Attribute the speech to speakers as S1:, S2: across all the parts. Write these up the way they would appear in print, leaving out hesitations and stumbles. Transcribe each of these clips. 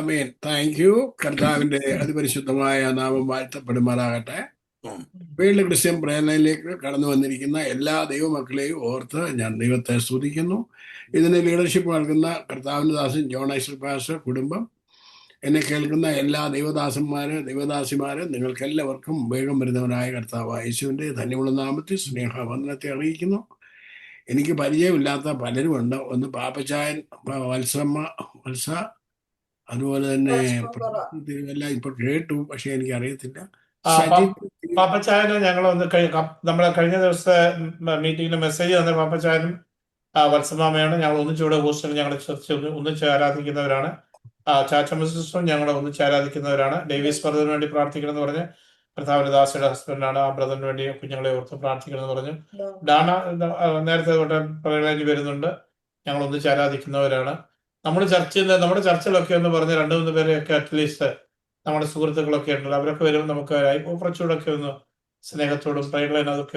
S1: Amen. Thank you. കർത്താവിന്റെ അതിപരിശുദ്ധമായ നാമം വാഴ്ത്തപ്പെടുമാറാകട്ടെ. വേൾഡ് ക്രിസ്ത്യൻ പ്രേരണയിലേക്ക് കടന്നു വന്നിരിക്കുന്ന എല്ലാ ദൈവമക്കളെയും ഓർത്ത് ഞാൻ ദൈവത്തെ സ്തുതിക്കുന്നു. ഇതിന് ലീഡർഷിപ്പ് നൽകുന്ന കർത്താവിന്റെ ദാസൻ ജോൺ ഐസക് പാസ്റ്റർ, കുടുംബം, എന്നെ കേൾക്കുന്ന എല്ലാ ദൈവദാസിമാര്, നിങ്ങൾക്ക് എല്ലാവർക്കും വേഗം വരുന്നവനായ കർത്താവ് യേശുവിന്റെ ധന്യമുള്ള നാമത്തിൽ സ്നേഹവന്ദനത്തെ അറിയിക്കുന്നു. എനിക്ക് പരിചയമില്ലാത്ത പലരുമുണ്ട്. ഒന്ന് പാപ്പച്ചായൻ, വത്സ, അതുപോലെ തന്നെ തിരുവല്ല ഇപ്പൊ കേട്ടു, പക്ഷെ എനിക്ക് അറിയത്തില്ല.
S2: പാപ്പച്ചായന് ഞങ്ങൾ നമ്മളെ കഴിഞ്ഞ ദിവസത്തെ മീറ്റിംഗിന് മെസ്സേജ് തന്ന പാപ്പച്ചായനും വത്സമാമയാണ്. ഞങ്ങൾ ഒന്നിച്ചൂടെ ഹൂസ്റ്റണിൽ ഞങ്ങൾ ഒന്നിച്ച് ആരാധിക്കുന്നവരാണ്. ചാച്ചമ്മ സിസ്റ്ററും ഞങ്ങൾ ഒന്നിച്ച് ആരാധിക്കുന്നവരാണ്. ഡേവിസ് ബ്രദറിന് വേണ്ടി പ്രാർത്ഥിക്കണം എന്ന് പറഞ്ഞ് കർത്താവിന്റെ ദാസയുടെ ഹസ്ബൻഡാണ്. ആ ബ്രദറിന് വേണ്ടി കുഞ്ഞുങ്ങളെ ഓർത്ത് പ്രാർത്ഥിക്കണം എന്ന് പറഞ്ഞു. ഡാന നേരത്തെ തൊട്ട് പ്രകടനത്തിൽ വരുന്നുണ്ട്. ഞങ്ങൾ ഒന്നിച്ച് ആരാധിക്കുന്നവരാണ്. നമ്മുടെ ചർച്ചിലൊക്കെ എന്ന് പറഞ്ഞ് 2-3 പേരെയൊക്കെ അറ്റ്ലീസ്റ്റ് നമ്മുടെ സുഹൃത്തുക്കളൊക്കെ ഉണ്ടല്ലോ, അവരൊക്കെ വരുമ്പോൾ നമുക്ക് കുറച്ചുകൂടെ ഒന്ന് സ്നേഹത്തോടും പ്രകടനം അതൊക്കെ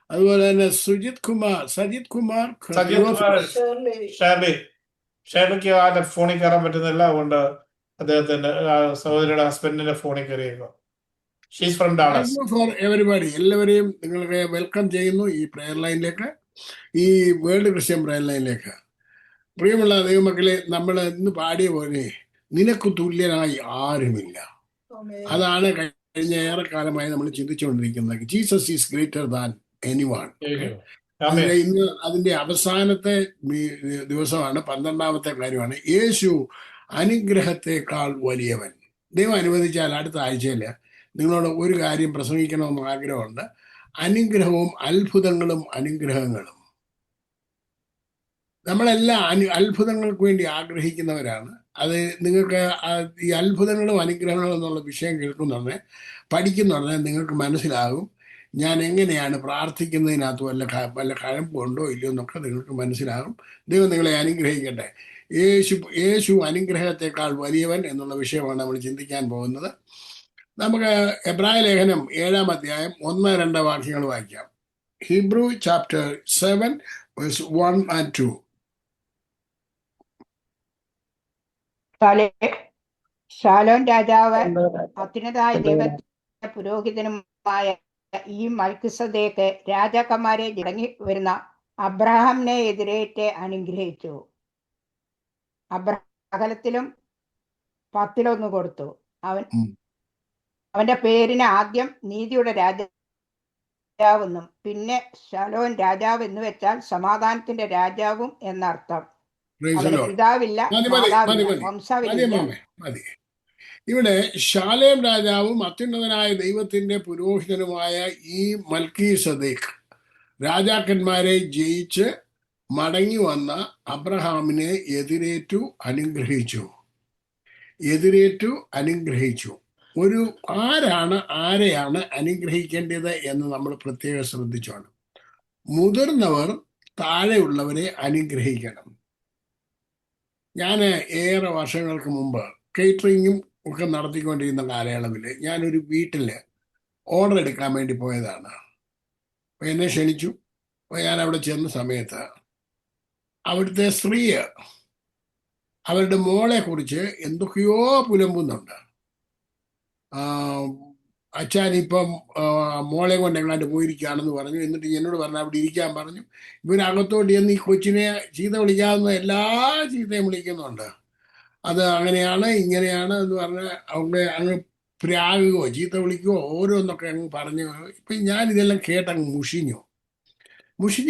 S1: അതുപോലെ തന്നെ സജിത് കുമാർ
S2: ഷേർലിക്ക് ആരുടെ ഫോണിൽ കയറാൻ പറ്റുന്നില്ല. അതുകൊണ്ട് അദ്ദേഹത്തിന്റെ സഹോദരിയുടെ ഹസ്ബൻഡിന്റെ ഫോണിൽ കയറിയേക്കോ. She's from Dallas.
S1: For everybody, എല്ലാവരെയും നിങ്ങൾക്ക് വെൽക്കം ചെയ്യുന്നു ഈ പ്രെയർ ലൈനിലേക്ക്, ഈ വേൾഡ് ക്രിസ്ത്യൻ പ്രെയർ ലൈനിലേക്ക്. പ്രിയമുള്ള ദൈവമക്കളെ, നമ്മൾ ഇന്ന് പാടിയ പോലെ നിനക്ക് തുല്യനായി ആരുമില്ല. അതാണ് കഴിഞ്ഞ ഏറെക്കാലമായി നമ്മൾ ചിന്തിച്ചുകൊണ്ടിരിക്കുന്നത്. Jesus is greater than anyone. ഇന്ന് അതിന്റെ അവസാനത്തെ ദിവസമാണ്, 12ാമത്തെ കാര്യമാണ്. യേശു അനുഗ്രഹത്തെക്കാൾ വലിയവൻ. ദൈവം അനുവദിച്ചാൽ അടുത്ത ആഴ്ചയിൽ നിങ്ങളോട് ഒരു കാര്യം പ്രസംഗിക്കണമെന്ന് ആഗ്രഹമുണ്ട്. അനുഗ്രഹവും അത്ഭുതങ്ങളും അനുഗ്രഹങ്ങളും. നമ്മളെല്ലാം അത്ഭുതങ്ങൾക്ക് വേണ്ടി ആഗ്രഹിക്കുന്നവരാണ്. അത് നിങ്ങൾക്ക് ഈ അത്ഭുതങ്ങളും അനുഗ്രഹങ്ങളും എന്നുള്ള വിഷയം കേൾക്കുന്നുടനെ, പഠിക്കുന്നുടനെ നിങ്ങൾക്ക് മനസ്സിലാകും ഞാൻ എങ്ങനെയാണ് പ്രാർത്ഥിക്കുന്നതിനകത്ത് വല്ല കഴമ്പുണ്ടോ ഇല്ലയോ എന്നൊക്കെ നിങ്ങൾക്ക് മനസ്സിലാകും. ദൈവം നിങ്ങളെ അനുഗ്രഹിക്കട്ടെ. യേശു അനുഗ്രഹത്തെക്കാൾ വലിയവൻ എന്നുള്ള വിഷയമാണ് നമ്മൾ ചിന്തിക്കാൻ പോകുന്നത്. നമുക്ക് എബ്രായ ലേഖനം 7-ാം അധ്യായം 1-2 വാക്യങ്ങൾ വായിക്കാം. Hebrew chapter 7 verse 1 and 2.
S3: Shalom രാജാവ് അത്യുന്നതനായ ദൈവത്തിന്റെ പുരോഹിതനുമായ ഈ മൽക്കിസദേക്ക് രാജാക്കന്മാരെ ഇറങ്ങി വരുന്ന അബ്രഹാമിനെ എതിരേറ്റ് അനുഗ്രഹിച്ചു. അബ്രഹത്തിലും 10 കൊടുത്തു. അവന്റെ പേരിന് ആദ്യം നീതിയുടെ രാജാവെന്നും പിന്നെ ശലോൻ രാജാവ് എന്ന് വെച്ചാൽ സമാധാനത്തിന്റെ രാജാവും എന്നർത്ഥം. പിതാവില്ല, വംശാവില്ല.
S1: ഇവിടെ ശാലേം രാജാവും അത്യുന്നതനായ ദൈവത്തിന്റെ പുരോഹിതനുമായ ഈ മൽക്കീസദേക്ക് രാജാക്കന്മാരെ ജയിച്ച് മടങ്ങി വന്ന അബ്രഹാമിനെ എതിരേറ്റു അനുഗ്രഹിച്ചു. ആരെയാണ് അനുഗ്രഹിക്കേണ്ടത് എന്ന് നമ്മൾ പ്രത്യേകം ശ്രദ്ധിച്ചോണം. മുതിർന്നവർ താഴെയുള്ളവരെ അനുഗ്രഹിക്കണം. ഞാൻ ഏറെ വർഷങ്ങൾക്ക് മുമ്പ് കേറ്ററിങ്ങും ഒക്കെ നടത്തിക്കൊണ്ടിരുന്ന കാലയളവിൽ ഞാനൊരു വീട്ടിൽ ഓർഡർ എടുക്കാൻ വേണ്ടി പോയതാണ്. അപ്പോൾ എന്നെ ക്ഷണിച്ചു. അപ്പോൾ ഞാൻ അവിടെ ചെന്ന സമയത്ത് അവിടുത്തെ സ്ത്രീ അവരുടെ മോളെ കുറിച്ച് എന്തൊക്കെയോ പുലമ്പുന്നുണ്ട്. അച്ഛനിപ്പം മോളെ കൊണ്ട് എങ്ങാണ്ട് പോയിരിക്കുകയാണെന്ന് പറഞ്ഞു. എന്നിട്ട് എന്നോട് പറഞ്ഞു അവിടെ ഇരിക്കാൻ പറഞ്ഞു. ഇവരകത്തോട്ട് ചെന്ന് ഈ കൊച്ചിനെ ചീത്ത വിളിക്കാവുന്ന എല്ലാ ചീത്തയും വിളിക്കുന്നുണ്ട്. അത് അങ്ങനെയാണ് ഇങ്ങനെയാണ് എന്ന് പറഞ്ഞ് അവിടെ അങ്ങ് പ്രാകുകയോ ചീത്ത വിളിക്കുകയോ ഓരോന്നൊക്കെ അങ്ങ് പറഞ്ഞു. ഇപ്പം ഞാനിതെല്ലാം കേട്ടങ്ങ് മുഷിഞ്ഞു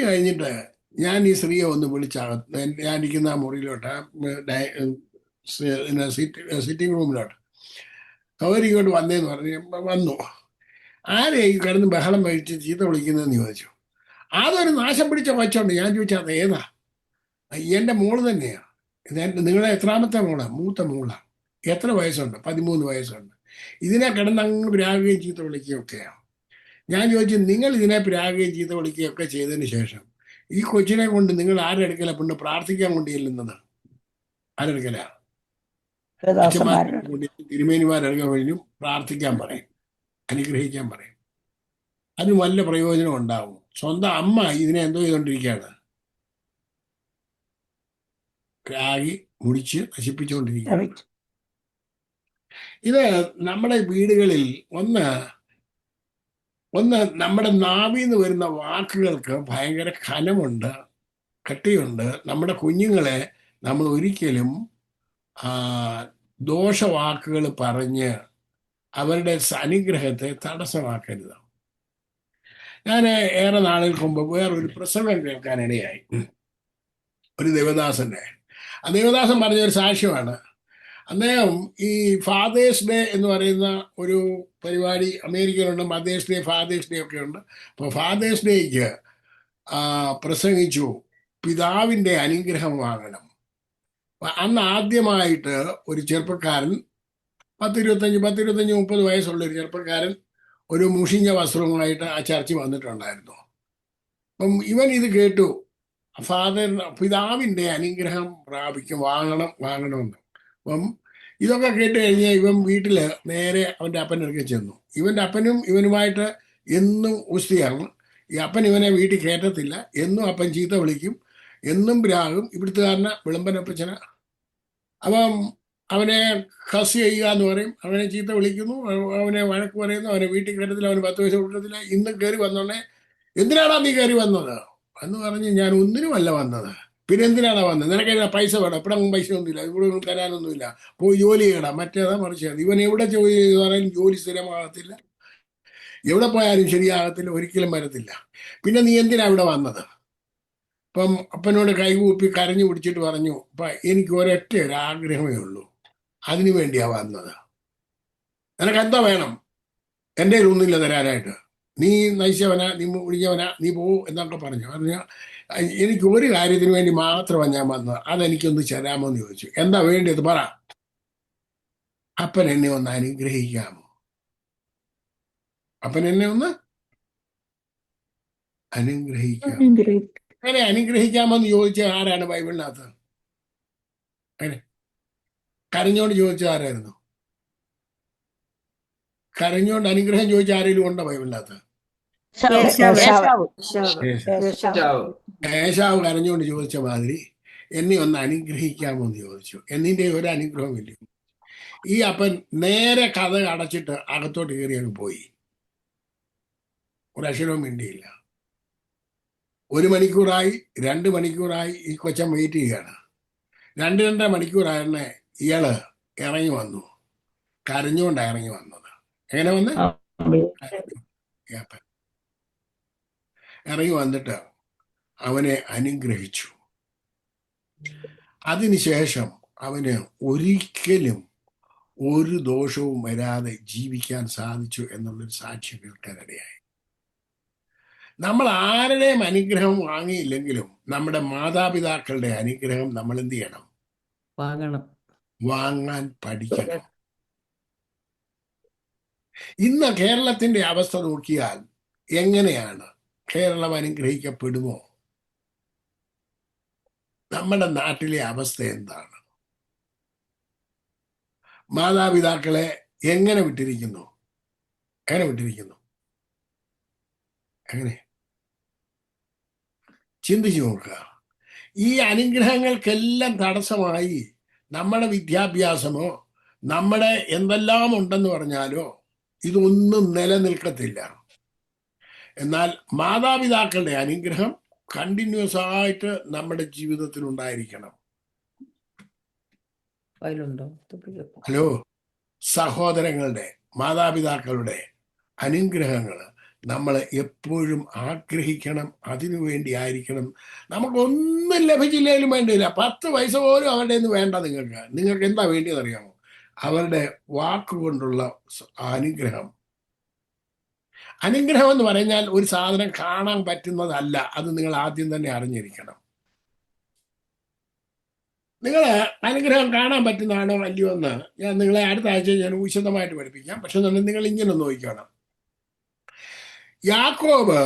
S1: കഴിഞ്ഞിട്ട് ഞാൻ ഈ സ്ത്രീയെ ഒന്ന് വിളിച്ചകത്ത്, ഞാനിരിക്കുന്ന ആ മുറിയിലോട്ട്, സിറ്റിംഗ് റൂമിലോട്ട്, സൗകര്യം ഇങ്ങോട്ട് വന്നേന്ന് പറഞ്ഞ് വന്നു. ആരെ ഈ കിടന്ന് ബഹളം കഴിച്ച് ചീത്ത വിളിക്കുന്നതെന്ന് ചോദിച്ചു. അതൊരു നാശം പിടിച്ച കൊച്ചുണ്ട്. ഞാൻ ചോദിച്ചാൽ അത് ഏതാ? എൻ്റെ മോള് തന്നെയാണ്. നിങ്ങളെ എത്രാമത്തെ മോളാണ്? മൂത്ത മോളാണ്. എത്ര വയസ്സുണ്ട്? 13 വയസ്സുണ്ട്. ഇതിനെ കിടന്ന് അങ്ങ് പ്രാകുകയും ചീത്ത വിളിക്കുകയൊക്കെയാണ്. ഞാൻ ചോദിച്ചു, നിങ്ങൾ ഇതിനെ പ്രാകുകയും ചീത്ത വിളിക്കുകയൊക്കെ ചെയ്തതിന് ശേഷം ഈ കൊച്ചിനെ കൊണ്ട് നിങ്ങൾ ആരെടുക്കല കൊണ്ട് പ്രാർത്ഥിക്കാൻ കൊണ്ട് ചെല്ലുന്നത്? ആരെടുക്കല? തിരുമേനിമാരെടുക്കാൻ കഴിഞ്ഞും പ്രാർത്ഥിക്കാൻ പറയും, അനുഗ്രഹിക്കാൻ പറയും. അതിന് വല്ല പ്രയോജനം ഉണ്ടാവും. സ്വന്തം അമ്മ ഇതിനെ എന്തോ ചെയ്തുകൊണ്ടിരിക്കുകയാണ്. രാഗി മുടിച്ച് നശിപ്പിച്ചുകൊണ്ടിരിക്കുക. ഇത് നമ്മുടെ വീടുകളിൽ ഒന്ന് നമ്മുടെ നാവിൽ നിന്ന് വരുന്ന വാക്കുകൾക്ക് ഭയങ്കര ഖനമുണ്ട്, കട്ടിയുണ്ട്. നമ്മുടെ കുഞ്ഞുങ്ങളെ നമ്മൾ ഒരിക്കലും ദോഷവാക്കുകൾ പറഞ്ഞ് അവരുടെ അനുഗ്രഹത്തെ തടസ്സമാക്കരുത്. ഞാൻ ഏറെ നാളുകൾക്ക് മുമ്പ് വേറൊരു പ്രസംഗം കേൾക്കാനിടയായി. ഒരു ദേവദാസന്റെ, ആ ദേവദാസൻ പറഞ്ഞൊരു സാക്ഷ്യമാണ്. അദ്ദേഹം ഈ ഫാദേഴ്സ് ഡേ എന്ന് പറയുന്ന ഒരു പരിപാടി അമേരിക്കയിലുണ്ട്. മദേഴ്സ് ഡേ, ഫാദേഴ്സ് ഡേ ഒക്കെ ഉണ്ട്. അപ്പോൾ ഫാദേഴ്സ് ഡേക്ക് പ്രസംഗിച്ചു, പിതാവിൻ്റെ അനുഗ്രഹം വാങ്ങണം. അന്ന് ആദ്യമായിട്ട് ഒരു ചെറുപ്പക്കാരൻ 10-25-30 വയസ്സുള്ള ഒരു ചെറുപ്പക്കാരൻ ഒരു മുഷിഞ്ഞ വസ്ത്രവുമായിട്ട് ആ ചർച്ചിൽ വന്നിട്ടുണ്ടായിരുന്നു. അപ്പം ഇവൻ ഇത് കേട്ടു, പിതാവിൻ്റെ അനുഗ്രഹം വാങ്ങണമെന്ന്. അപ്പം ഇതൊക്കെ കേട്ട് കഴിഞ്ഞ് ഇവൻ വീട്ടിൽ നേരെ അവൻ്റെ അപ്പൻ്റെ അടുക്കൽ ചെന്നു. ഇവൻ്റെ അപ്പനും ഇവനുമായിട്ട് എന്നും ഉസ്തിയാണ്. ഈ അപ്പൻ ഇവനെ വീട്ടിൽ കയറ്റത്തില്ല. എന്നും അപ്പൻ ചീത്ത വിളിക്കും, എന്നും പ്രാകും. ഇവിടുത്തുകാരന വിളമ്പനപ്പച്ചന. അപ്പം അവനെ ഹസ് ചെയ്യുക എന്ന് പറയും, അവനെ ചീത്ത വിളിക്കുന്നു, അവനെ വഴക്ക് പറയുന്നു, അവനെ വീട്ടിൽ കയറ്റത്തില്ല, അവന് 10 പൈസ കൊടുക്കത്തില്ല. ഇന്ന് കയറി വന്നോണ്ടേ, എന്തിനാടാ നീ കയറി വന്നത് എന്ന് പറഞ്ഞ്, ഞാൻ ഒന്നിനുമല്ല വന്നത്. പിന്നെ എന്തിനാണ് വന്നത്? നിനക്ക് പൈസ വേണം? എപ്പോഴും പൈസ ഒന്നുമില്ല, ഇവിടെ ഒന്നും തരാനൊന്നുമില്ല, പോയി ജോലി ചെയ്യണം, മറ്റേതാ മറിച്ചത്. ഇവൻ എവിടെ ജോലി ചെയ്താലും ജോലി സ്ഥിരമാകത്തില്ല, എവിടെ പോയാലും ശരിയാകത്തില്ല, ഒരിക്കലും വരത്തില്ല. പിന്നെ നീ എന്തിനാ ഇവിടെ വന്നത്? അപ്പം അപ്പനോട് കൈകൂപ്പി കരഞ്ഞു പിടിച്ചിട്ട് പറഞ്ഞു, അപ്പം എനിക്ക് ഒരൊറ്റ ഒരാഗ്രഹമേ ഉള്ളൂ, അതിനു വേണ്ടിയാ വന്നത്. നിനക്ക് എന്താ വേണം? എൻ്റെ ഒന്നുമില്ല തരാനായിട്ട്. നീ നയിച്ചവനാ, നീ മുടിഞ്ഞവനാ, നീ പോവും എന്നൊക്കെ പറഞ്ഞു. എനിക്ക് ഒരു കാര്യത്തിന് വേണ്ടി മാത്രമാണ് ഞാൻ വന്നത്, അതെനിക്കൊന്ന് തരാമോ എന്ന് ചോദിച്ചു. എന്താ വേണ്ടിയത് പറ. അപ്പൻ എന്നെ ഒന്ന് അനുഗ്രഹിക്കാമോ? അപ്പൻ എന്നെ ഒന്ന് അനുഗ്രഹിക്കാം. അങ്ങനെ അനുഗ്രഹിക്കാമോ എന്ന് ചോദിച്ച ആരാണ് ബൈബിളിനകത്ത്? അങ്ങനെ കരഞ്ഞോണ്ട് ചോദിച്ച ആരായിരുന്നു? കരഞ്ഞോണ്ട് അനുഗ്രഹം ചോദിച്ച ആരെങ്കിലും ഉണ്ടോ ബൈബിളിനകത്ത്? ഏശാവ് കരഞ്ഞോണ്ട് ചോദിച്ച മാതിരി എന്നെ ഒന്ന് അനുഗ്രഹിക്കാമോ എന്ന് ചോദിച്ചു. എന്നിന്റെ ഒരു അനുഗ്രഹമില്ല. ഈ അപ്പൻ നേരെ കഥ അടച്ചിട്ട് അകത്തോട്ട് കയറി അങ്ങ് പോയി. ഒരു അക്ഷരവും വേണ്ടിയില്ല. 1 മണിക്കൂറായി, 2 മണിക്കൂറായി ഈ കൊച്ചൻ വെയിറ്റ് ചെയ്യുകയാണ്. 2-2.5 മണിക്കൂറായിരുന്നെ ഇയാള് ഇറങ്ങി വന്നു. കരഞ്ഞുകൊണ്ടാണ് ഇറങ്ങി വന്നത്. എങ്ങനെ വന്ന് ഇറങ്ങി വന്നിട്ട് അവനെ അനുഗ്രഹിച്ചു. അതിനുശേഷം അവന് ഒരിക്കലും ഒരു ദോഷവും വരാതെ ജീവിക്കാൻ സാധിച്ചു എന്നുള്ളൊരു സാക്ഷ്യം കേൾക്കാനിടയായി. നമ്മൾ ആരുടെയും അനുഗ്രഹം വാങ്ങിയില്ലെങ്കിലും നമ്മുടെ മാതാപിതാക്കളുടെ അനുഗ്രഹം നമ്മൾ എന്ത് ചെയ്യണം? വാങ്ങാൻ പഠിക്കണം. ഇന്ന് കേരളത്തിന്റെ അവസ്ഥ നോക്കിയാൽ എങ്ങനെയാണ്? കേരളം അനുഗ്രഹിക്കപ്പെടുമോ? നമ്മുടെ നാട്ടിലെ അവസ്ഥ എന്താണ്? മാതാപിതാക്കളെ എങ്ങനെ വിട്ടിരിക്കുന്നു? എങ്ങനെ ചിന്തിച്ചു നോക്കുക. ഈ അനുഗ്രഹങ്ങൾക്കെല്ലാം തടസ്സമായി നമ്മുടെ വിദ്യാഭ്യാസമോ നമ്മുടെ എന്തെല്ലാം ഉണ്ടെന്ന് പറഞ്ഞാലോ ഇതൊന്നും നിലനിൽക്കത്തില്ല. എന്നാൽ മാതാപിതാക്കളുടെ അനുഗ്രഹം കണ്ടിന്യൂസ് ആയിട്ട് നമ്മുടെ ജീവിതത്തിൽ ഉണ്ടായിരിക്കണം. ഹലോ, സഹോദരങ്ങളുടെ, മാതാപിതാക്കളുടെ അനുഗ്രഹങ്ങൾ നമ്മൾ എപ്പോഴും ആഗ്രഹിക്കണം. അതിനുവേണ്ടി ആയിരിക്കണം. നമുക്കൊന്നും ലഭിച്ചില്ലെങ്കിലും വേണ്ടിയില്ല, 10 പൈസ പോലും അവരുടെ നിന്ന് വേണ്ട. നിങ്ങൾക്ക് എന്താ വേണ്ടിയെന്ന് അറിയാമോ? അവരുടെ വാക്കുകൊണ്ടുള്ള അനുഗ്രഹം. അനുഗ്രഹം എന്ന് പറഞ്ഞാൽ ഒരു സാധനം കാണാൻ പറ്റുന്നതല്ല. അത് നിങ്ങൾ ആദ്യം തന്നെ അറിഞ്ഞിരിക്കണം. നിങ്ങൾ അനുഗ്രഹം കാണാൻ പറ്റുന്നതാണോ അല്ലയോ എന്ന് ഞാൻ നിങ്ങളെ അടുത്ത ആഴ്ച ഞാൻ വിശദമായിട്ട് പഠിപ്പിക്കാം. പക്ഷെ നിങ്ങൾ ഇങ്ങനെ നോക്കണം. യാക്കോബ്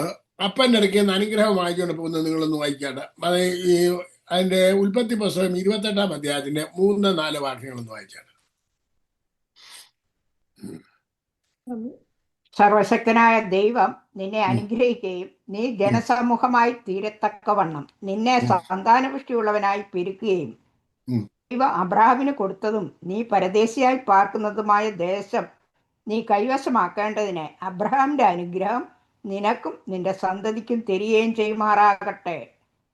S1: അപ്പൻ്റെ ഇടയ്ക്ക് നിന്ന് അനുഗ്രഹം വായിച്ചുകൊണ്ട് പോകുന്നത് നിങ്ങളൊന്ന് വായിക്കാട്ടെ. അത് ഈ അതിൻ്റെ ഉൽപ്പത്തി പുസ്തകം 28-ാം അധ്യായത്തിന്റെ 3-4 വാക്യങ്ങളൊന്ന് വായിച്ചാണ്.
S3: സർവശക്തനായ ദൈവം നിന്നെ അനുഗ്രഹിക്കുകയും നീ ജനസമൂഹമായി തീരത്തക്കവണ്ണം നിന്നെ സന്താനപുഷ്ടിയുള്ളവനായി പെരുക്കുകയും ദൈവം അബ്രാഹാമിന് കൊടുത്തതും നീ പരദേശിയായി പാർക്കുന്നതുമായ ദേശം നീ കൈവശമാക്കേണ്ടതിന് അബ്രഹാമിന്റെ അനുഗ്രഹം നിനക്കും നിന്റെ സന്തതിക്കും തരികയും ചെയ്യുമാറാകട്ടെ.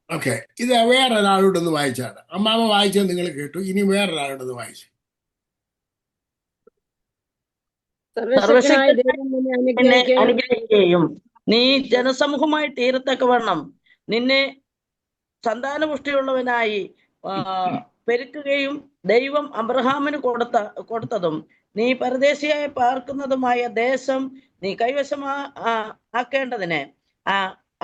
S1: ഓക്കെ, ഇത് വേറൊരാളോടൊന്ന് വായിച്ചാണ്. അമ്മാമ വായിച്ചത് നിങ്ങൾ കേട്ടു. ഇനി വേറൊരാളോടൊന്ന് വായിച്ചു.
S4: സർവശക്തനായ ദൈവം നിന്നെ അനുഗ്രഹിക്കുകയും നീ ജനസമൂഹമായി തീരത്തക്കവണ്ണം നിന്നെ സന്താനപുഷ്ടിയുള്ളവനായി പെരുക്കുകയും ദൈവം അബ്രഹാമിന് കൊടുത്തതും നീ പരദേശിയായി പാർക്കുന്നതുമായ ദേശം നീ ആക്കേണ്ടതിന്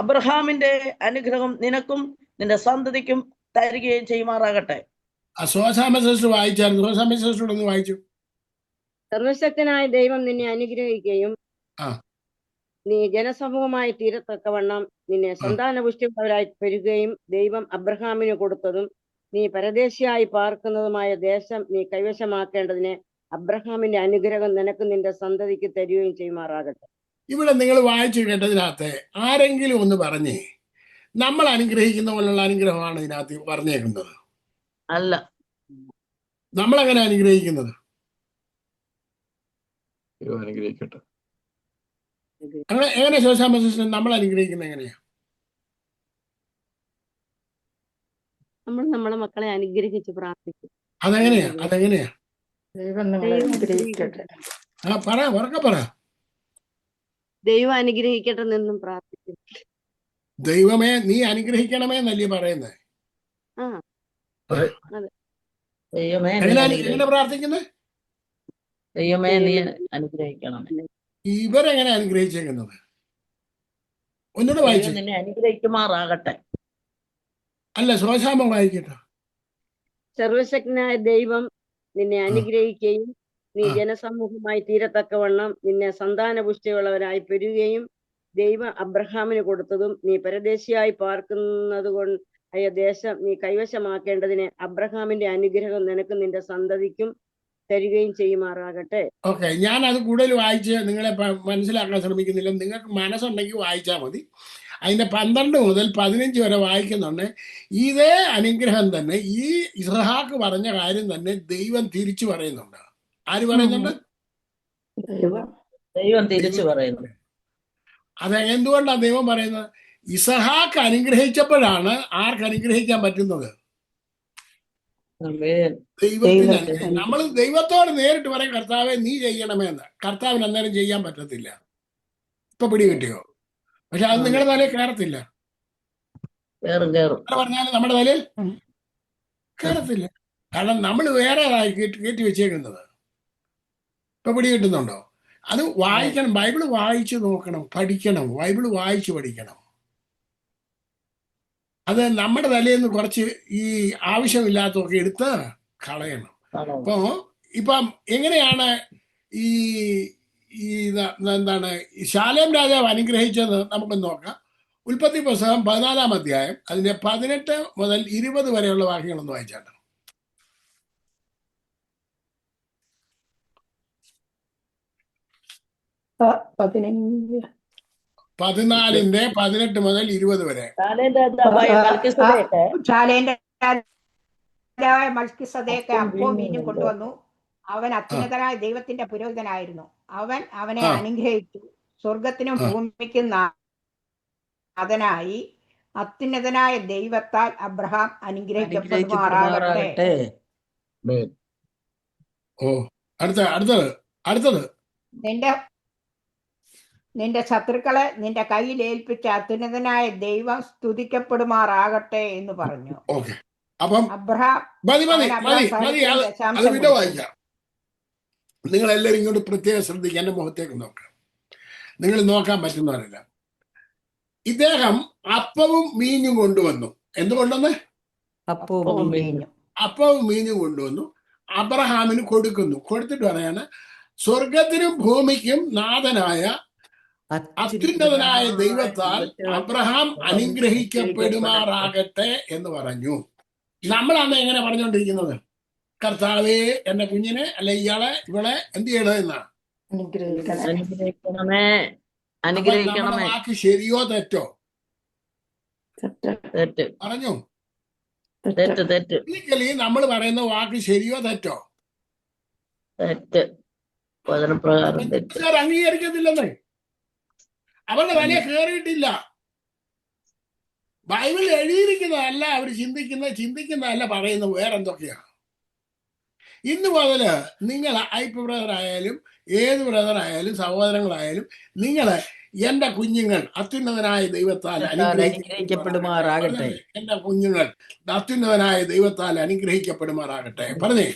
S4: അബ്രഹാമിന്റെ അനുഗ്രഹം നിനക്കും നിന്റെ സന്തതിക്കും തരികയും ചെയ്യുമാറാകട്ടെ.
S1: വായിച്ചു.
S5: സർവശക്തനായ ദൈവം നിന്നെ അനുഗ്രഹിക്കുകയും നീ ജനസമൂഹമായി തീരത്തക്കവണ്ണം നിന്നെ സന്താനപുഷ്ടിയുള്ളവരായി പെരുകയും ദൈവം അബ്രഹാമിന് കൊടുത്തതും നീ പരദേശിയായി പാർക്കുന്നതുമായ ദേശം നീ കൈവശമാക്കേണ്ടതിന് അബ്രഹാമിന്റെ അനുഗ്രഹം നിനക്ക് നിന്റെ സന്തതിക്ക് തരികയും ചെയ്യുമാറാകട്ടെ.
S1: ഇവിടെ നിങ്ങൾ വായിച്ചു കേട്ടതിനകത്ത് ആരെങ്കിലും ഒന്ന് പറഞ്ഞേ, നമ്മൾ അനുഗ്രഹിക്കുന്ന പോലുള്ള അനുഗ്രഹമാണ് ഇതിനകത്ത് പറഞ്ഞേക്കുന്നത്?
S4: അല്ല.
S1: നമ്മളെങ്ങനെ അനുഗ്രഹിക്കുന്നത്?
S6: അനുഗ്രഹിക്കട്ടെ.
S1: എങ്ങനെ ശോശാമ നമ്മൾ അനുഗ്രഹിക്കുന്നത് എങ്ങനെയാ?
S5: നമ്മൾ നമ്മളെ മക്കളെ അനുഗ്രഹിച്ച് പ്രാർത്ഥിക്കും.
S1: അതെങ്ങനെയാ?
S3: ദൈവം നിങ്ങളെ അനുഗ്രഹിക്കട്ടെ.
S1: പറ.
S5: ദൈവം അനുഗ്രഹിക്കട്ടെ എന്നും പ്രാർത്ഥിക്കും.
S1: ദൈവമേ നീ അനുഗ്രഹിക്കണമേ എന്നല്ലേ പറയുന്നത്? എങ്ങനെ പ്രാർത്ഥിക്കുന്നത്?
S4: ദൈവമേ നീ അനുഗ്രഹിക്കണം.
S1: ഇവരെങ്ങനെ അനുഗ്രഹിച്ചേക്കുന്നത്? ഒന്നുകൂടെ വായിച്ചു.
S4: നിന്നെ അനുഗ്രഹിക്കുമാറാകട്ടെ.
S1: അല്ല, ശോശാമ വായിക്കട്ടെ.
S5: സർവശക്തനായ ദൈവം നിന്നെ അനുഗ്രഹിക്കുകയും നീ ജനസമൂഹമായി തീരത്തക്കവണ്ണം നിന്നെ സന്താനപുഷ്ടിയുള്ളവരായി പെരുകയും ദൈവം അബ്രഹാമിന് കൊടുത്തതും നീ പരദേശിയായി പാർക്കുന്നതുകൊണ്ടായ ദേശം നീ കൈവശമാക്കേണ്ടതിന് അബ്രഹാമിന്റെ അനുഗ്രഹം നിനക്ക് നിന്റെ സന്തതിക്കും തരികയും ചെയ്യുമാറാകട്ടെ.
S1: ഓക്കെ, ഞാൻ അത് കൂടുതൽ വായിച്ച് നിങ്ങളെ മനസ്സിലാക്കാൻ ശ്രമിക്കുന്നില്ല. നിങ്ങൾക്ക് മനസ്സുണ്ടെങ്കിൽ വായിച്ചാൽ മതി. അതിന്റെ 12 മുതൽ 15 വരെ വായിക്കുന്നുണ്ട്. ഇതേ അനുഗ്രഹം തന്നെ, ഈ ഇസ്ഹാക്ക് പറഞ്ഞ കാര്യം തന്നെ ദൈവം തിരിച്ചു പറയുന്നുണ്ട്. ആര് പറയുന്നുണ്ട്?
S4: ദൈവം തിരിച്ചു പറയുന്നു.
S1: അത് എന്തുകൊണ്ടാണ് ദൈവം പറയുന്നത്? ഇസ്ഹാക്ക് അനുഗ്രഹിച്ചപ്പോഴാണ് ആർക്ക് അനുഗ്രഹിക്കാൻ പറ്റുന്നത്? ദൈവത്തിന് അനുഗ്രഹം. നമ്മൾ ദൈവത്തോട് നേരിട്ട് പറയും, കർത്താവെ നീ ചെയ്യണമേ എന്ന്. കർത്താവിന് അന്നേരം ചെയ്യാൻ പറ്റത്തില്ല. ഇപ്പൊ പിടി കിട്ടിയോ? പക്ഷെ അത് നിങ്ങളുടെ തലയിൽ കയറത്തില്ല. പറഞ്ഞാലും നമ്മുടെ തലയിൽ കയറത്തില്ല. കാരണം നമ്മൾ വേറെ കയറ്റി വെച്ചേക്കുന്നത്. ഇപ്പൊ പിടി കിട്ടുന്നുണ്ടോ? അത് വായിക്കണം. ബൈബിള് വായിച്ചു നോക്കണം, പഠിക്കണം. ബൈബിള് വായിച്ചു പഠിക്കണം. അത് നമ്മുടെ തലയിൽ നിന്ന് കുറച്ച് ഈ ആവശ്യമില്ലാത്തതൊക്കെ എടുത്ത് കളയണം. ഇപ്പം എങ്ങനെയാണ് ഈ എന്താണ് ശാലേം രാജാവ് അനുഗ്രഹിച്ചത് നമുക്ക് നോക്കാം. ഉൽപ്പത്തി പുസ്തകം 14-ാം അധ്യായം അതിന്റെ 18 മുതൽ 20 വരെയുള്ള വാക്യങ്ങളൊന്ന് വായിച്ചാട്ടെ. 14-ന്റെ 18 മുതൽ 20 വരെ.
S3: മൽക്കിസദേക്ക് അപ്പവും മീനും കൊണ്ടുവന്നു. അവൻ അത്യുന്നതനായ ദൈവത്തിന്റെ പുരോഹിതനായിരുന്നു. അവൻ അവനെ അനുഗ്രഹിച്ചു. സ്വർഗത്തിനും ഭൂമിക്കും നാഥനായി അത്യുന്നതനായ ദൈവത്താൽ അബ്രഹാം അനുഗ്രഹിക്കപ്പെടുമാറാകട്ടെ.
S1: അടുത്തത്
S3: നിന്റെ ശത്രുക്കളെ നിന്റെ കയ്യിൽ ഏൽപ്പിച്ച അത്യുന്നതനായ ദൈവം സ്തുതിക്കപ്പെടുമാറാകട്ടെ എന്ന് പറഞ്ഞു.
S1: അപ്പം നിങ്ങൾ എല്ലാവരും ഇങ്ങോട്ട് പ്രത്യേകം ശ്രദ്ധിക്കുക. എന്റെ മുഖത്തേക്ക് നോക്കാം. നിങ്ങൾ നോക്കാൻ പറ്റുന്നവരല്ല. ഇദ്ദേഹം അപ്പവും മീനും കൊണ്ടുവന്നു. എന്ത് കൊണ്ടുവന്ന്? അപ്പവും മീനും കൊണ്ടുവന്നു. അബ്രഹാമിന് കൊടുക്കുന്നു. കൊടുത്തിട്ട് പറയാണ്, സ്വർഗത്തിനും ഭൂമിക്കും നാഥനായ അത്യുന്നതനായ ദൈവത്താൽ അബ്രഹാം അനുഗ്രഹിക്കപ്പെടുമാറാകട്ടെ എന്ന് പറഞ്ഞു. നമ്മളാണ് എങ്ങനെ പറഞ്ഞുകൊണ്ടിരിക്കുന്നത്? കർത്താവേ എന്റെ കുഞ്ഞിനെ അല്ലെ ഇയാളെ ഇവളെ എന്ത് ചെയ്യണോ എന്നാണ്. വാക്ക് ശരിയോ തെറ്റോ? പറഞ്ഞു.
S4: തെറ്റ് തെറ്റ്
S1: ബിബ്ലിക്കലി നമ്മൾ പറയുന്ന വാക്ക് ശരിയോ തെറ്റോ?
S4: തെറ്റ് വചനപ്രകാരം തെറ്റ്.
S1: ബന്ധുക്കാർ അംഗീകരിക്കത്തില്ലെന്നേ. അവരുടെ തലയെ കയറിയിട്ടില്ല. ബൈബിൾ എഴുതിയിരിക്കുന്നതല്ല അവർ ചിന്തിക്കുന്നതല്ല പറയുന്നത് വേറെന്തൊക്കെയാണ്. ഇന്ന് മുതൽ നിങ്ങൾ ഐപ്പ് ബ്രദർ ആയാലും ഏത് ബ്രദർ ആയാലും സഹോദരങ്ങളായാലും നിങ്ങൾ എന്റെ കുഞ്ഞുങ്ങൾ അത്യുന്നതനായ ദൈവത്താൽ
S6: അനുഗ്രഹിക്കപ്പെടുമാറാകട്ടെ.
S1: എന്റെ കുഞ്ഞുങ്ങൾ അത്യുന്നതനായ ദൈവത്താൽ അനുഗ്രഹിക്കപ്പെടുമാറാകട്ടെ. പറഞ്ഞേ.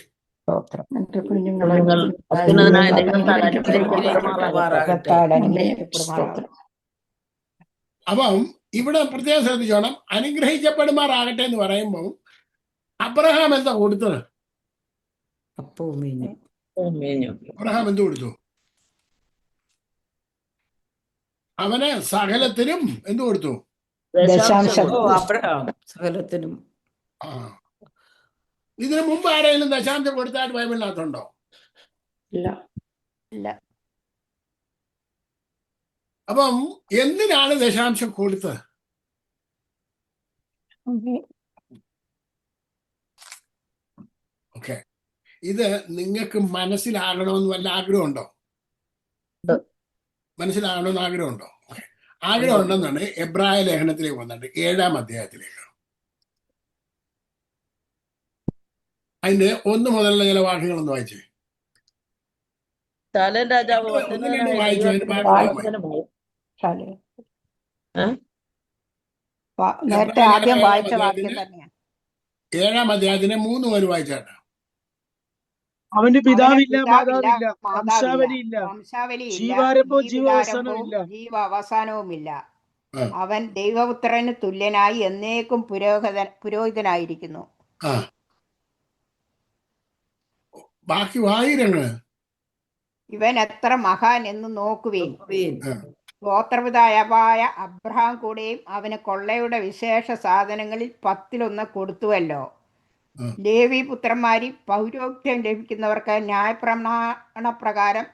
S6: എന്റെ കുഞ്ഞുങ്ങൾ
S4: നിങ്ങൾ അത്യുന്നതനായ ദൈവത്താൽ
S6: അനുഗ്രഹിക്കപ്പെടുമാറാകട്ടെ.
S1: അപ്പം ഇവിടെ പ്രത്യേകം ശ്രദ്ധിച്ചോണം. അനുഗ്രഹിക്കപ്പെടുമാറാകട്ടെ എന്ന് പറയുമ്പോൾ അബ്രഹാം എന്താ കൊടുത്തത്?
S6: അപ്പവും മീനും.
S1: അബ്രഹാം എന്ത് കൊടുത്തു? അവന് സകലത്തിനും എന്ത് കൊടുത്തു?
S4: ദശാംശം.
S6: അബ്രഹാം സകലത്തിനും.
S1: ആ, ഇതിനു മുമ്പ് ആരെങ്കിലും ദശാംശം കൊടുത്തായിട്ട് ബൈബിളിനകത്തുണ്ടോ?
S5: ഇല്ല.
S1: അപ്പം എന്തിനാണ് ദശാംശം കൊടുത്തത്? ഓക്കെ, ഇത് നിങ്ങൾക്ക് മനസ്സിലാകണമെന്ന് വല്ല ആഗ്രഹമുണ്ടോ? മനസ്സിലാകണമെന്ന് ആഗ്രഹമുണ്ടോ? ആഗ്രഹം ഉണ്ടെന്നുണ്ടെങ്കിൽ എബ്രായ ലേഖനത്തിലേക്ക് വന്നിട്ട് 7-ാം അധ്യായത്തിലേക്ക് അതിന്റെ 1 മുതലുള്ള ചില വാക്യങ്ങളൊന്ന് വായിച്ചേ.
S4: ശാലേം രാജാവ്
S3: നേരത്തെ ആദ്യം വായിച്ച വാക്യം തന്നെയാണ്.
S1: 7-ാം അധ്യായത്തിന് 3 മുതൽ വായിച്ചാട്ടെ.
S7: അവന് പിതാവില്ല,
S3: പിതാവില്ല,
S7: മാതാവില്ല,
S3: വംശാവലിയില്ല,
S7: ജീവാരംഭവും
S3: ജീവാരംഭവും ജീവാവസാനവുമില്ല.
S1: ആ.
S3: അവൻ ദൈവപുത്രന് തുല്യനായി എന്നേക്കും പുരോഹിതനായിരിക്കുന്നു.
S1: ആ, ബാക്കി വായിരങ്ങള്.
S3: ഇവൻ എത്ര മഹാൻ എന്ന് നോക്കുവേൻ.
S1: ആ.
S3: ഗോത്രപിതാവായ അബ്രഹാം കൂടെയും അവന് കൊള്ളയുടെ വിശേഷ സാധനങ്ങളിൽ 10-1 കൊടുത്തുവല്ലോ.
S1: ഉം.
S3: ലേവി പുത്രന്മാരിൽ പൗരോഹിത്യം ലഭിക്കുന്നവർക്ക് ന്യായപ്രമാണപ്രകാരം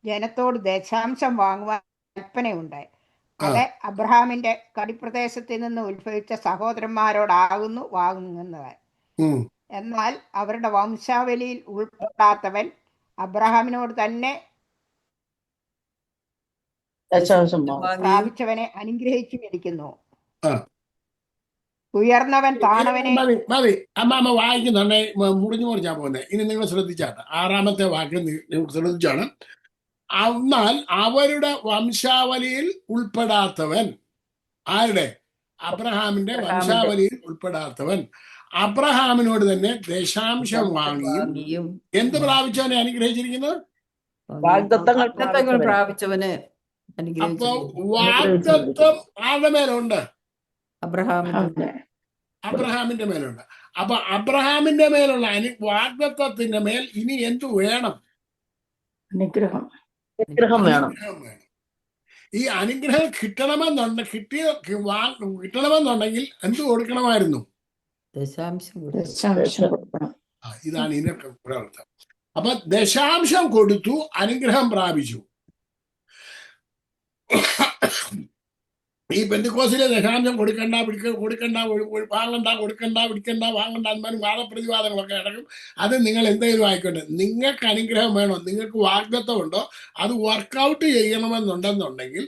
S3: ജനത്തോട് ദശാംശം വാങ്ങുവാൻ കൽപ്പനയുണ്ട്. അത് അബ്രഹാമിന്റെ കടിപ്രദേശത്തിൽ നിന്ന് ഉത്ഭവിച്ച സഹോദരന്മാരോടാകുന്നു വാങ്ങുന്നത്.
S1: ഉം.
S3: എന്നാൽ അവരുടെ വംശാവലിയിൽ ഉൾപ്പെടാത്തവൻ അബ്രഹാമിനോട് തന്നെ
S4: ദശാംശം
S3: പ്രാപിച്ചവനെ അനുഗ്രഹിച്ചിരിക്കുന്നു.
S1: ആ.
S3: ഉയർന്നവൻ താണവനെ
S1: മതി അമ്മ വായിക്കുന്നുണ്ടെ മുറിഞ്ഞു മുറിച്ചാ പോകുന്നത്. ഇനി നിങ്ങൾ ശ്രദ്ധിച്ചാട്ടെ. 6-ാമത്തെ വാക്യം നിങ്ങൾ ശ്രദ്ധിച്ചാണ്. എന്നാൽ അവരുടെ വംശാവലിയിൽ ഉൾപ്പെടാത്തവൻ. ആരുടെ? അബ്രഹാമിന്റെ വംശാവലിയിൽ ഉൾപ്പെടാത്തവൻ അബ്രഹാമിനോട് തന്നെ ദശാംശം വാങ്ങിയും എന്ത് പ്രാപിച്ചവനെ അനുഗ്രഹിച്ചിരിക്കുന്നത്?
S6: വാഗ്ദത്തങ്ങൾ പ്രാപിച്ചവന്
S1: അപ്പൊ വാഗ്ദത്വം ആരുടെ മേലുണ്ട്? അബ്രഹാമിന്റെ മേലുണ്ട്. അപ്പൊ അബ്രഹാമിന്റെ മേലുള്ള വാഗ്ദത്വത്തിന്റെ മേൽ ഇനി എന്തു വേണം?
S6: അനുഗ്രഹം
S4: വേണം.
S1: ഈ അനുഗ്രഹം കിട്ടണമെന്നുണ്ടെങ്കിൽ എന്ത് കൊടുക്കണമായിരുന്നു?
S6: ദശാംശം.
S1: ഇതാണ് ഇതിന്റെ പ്രവർത്തനം. അപ്പൊ ദശാംശം കൊടുത്തു, അനുഗ്രഹം പ്രാപിച്ചു. ഈ പെന്തക്കോസിലെ ദശാംശം കൊടുക്കണ്ട വാങ്ങണ്ട എന്നാലും വാദപ്രതിവാദങ്ങളൊക്കെ നടക്കും. അത് നിങ്ങൾ എന്തെങ്കിലും ആയിക്കോട്ടെ. നിങ്ങൾക്ക് അനുഗ്രഹം വേണോ, നിങ്ങൾക്ക് വാഗ്ദത്വം ഉണ്ടോ, അത് വർക്കൗട്ട് ചെയ്യണമെന്നുണ്ടെന്നുണ്ടെങ്കിൽ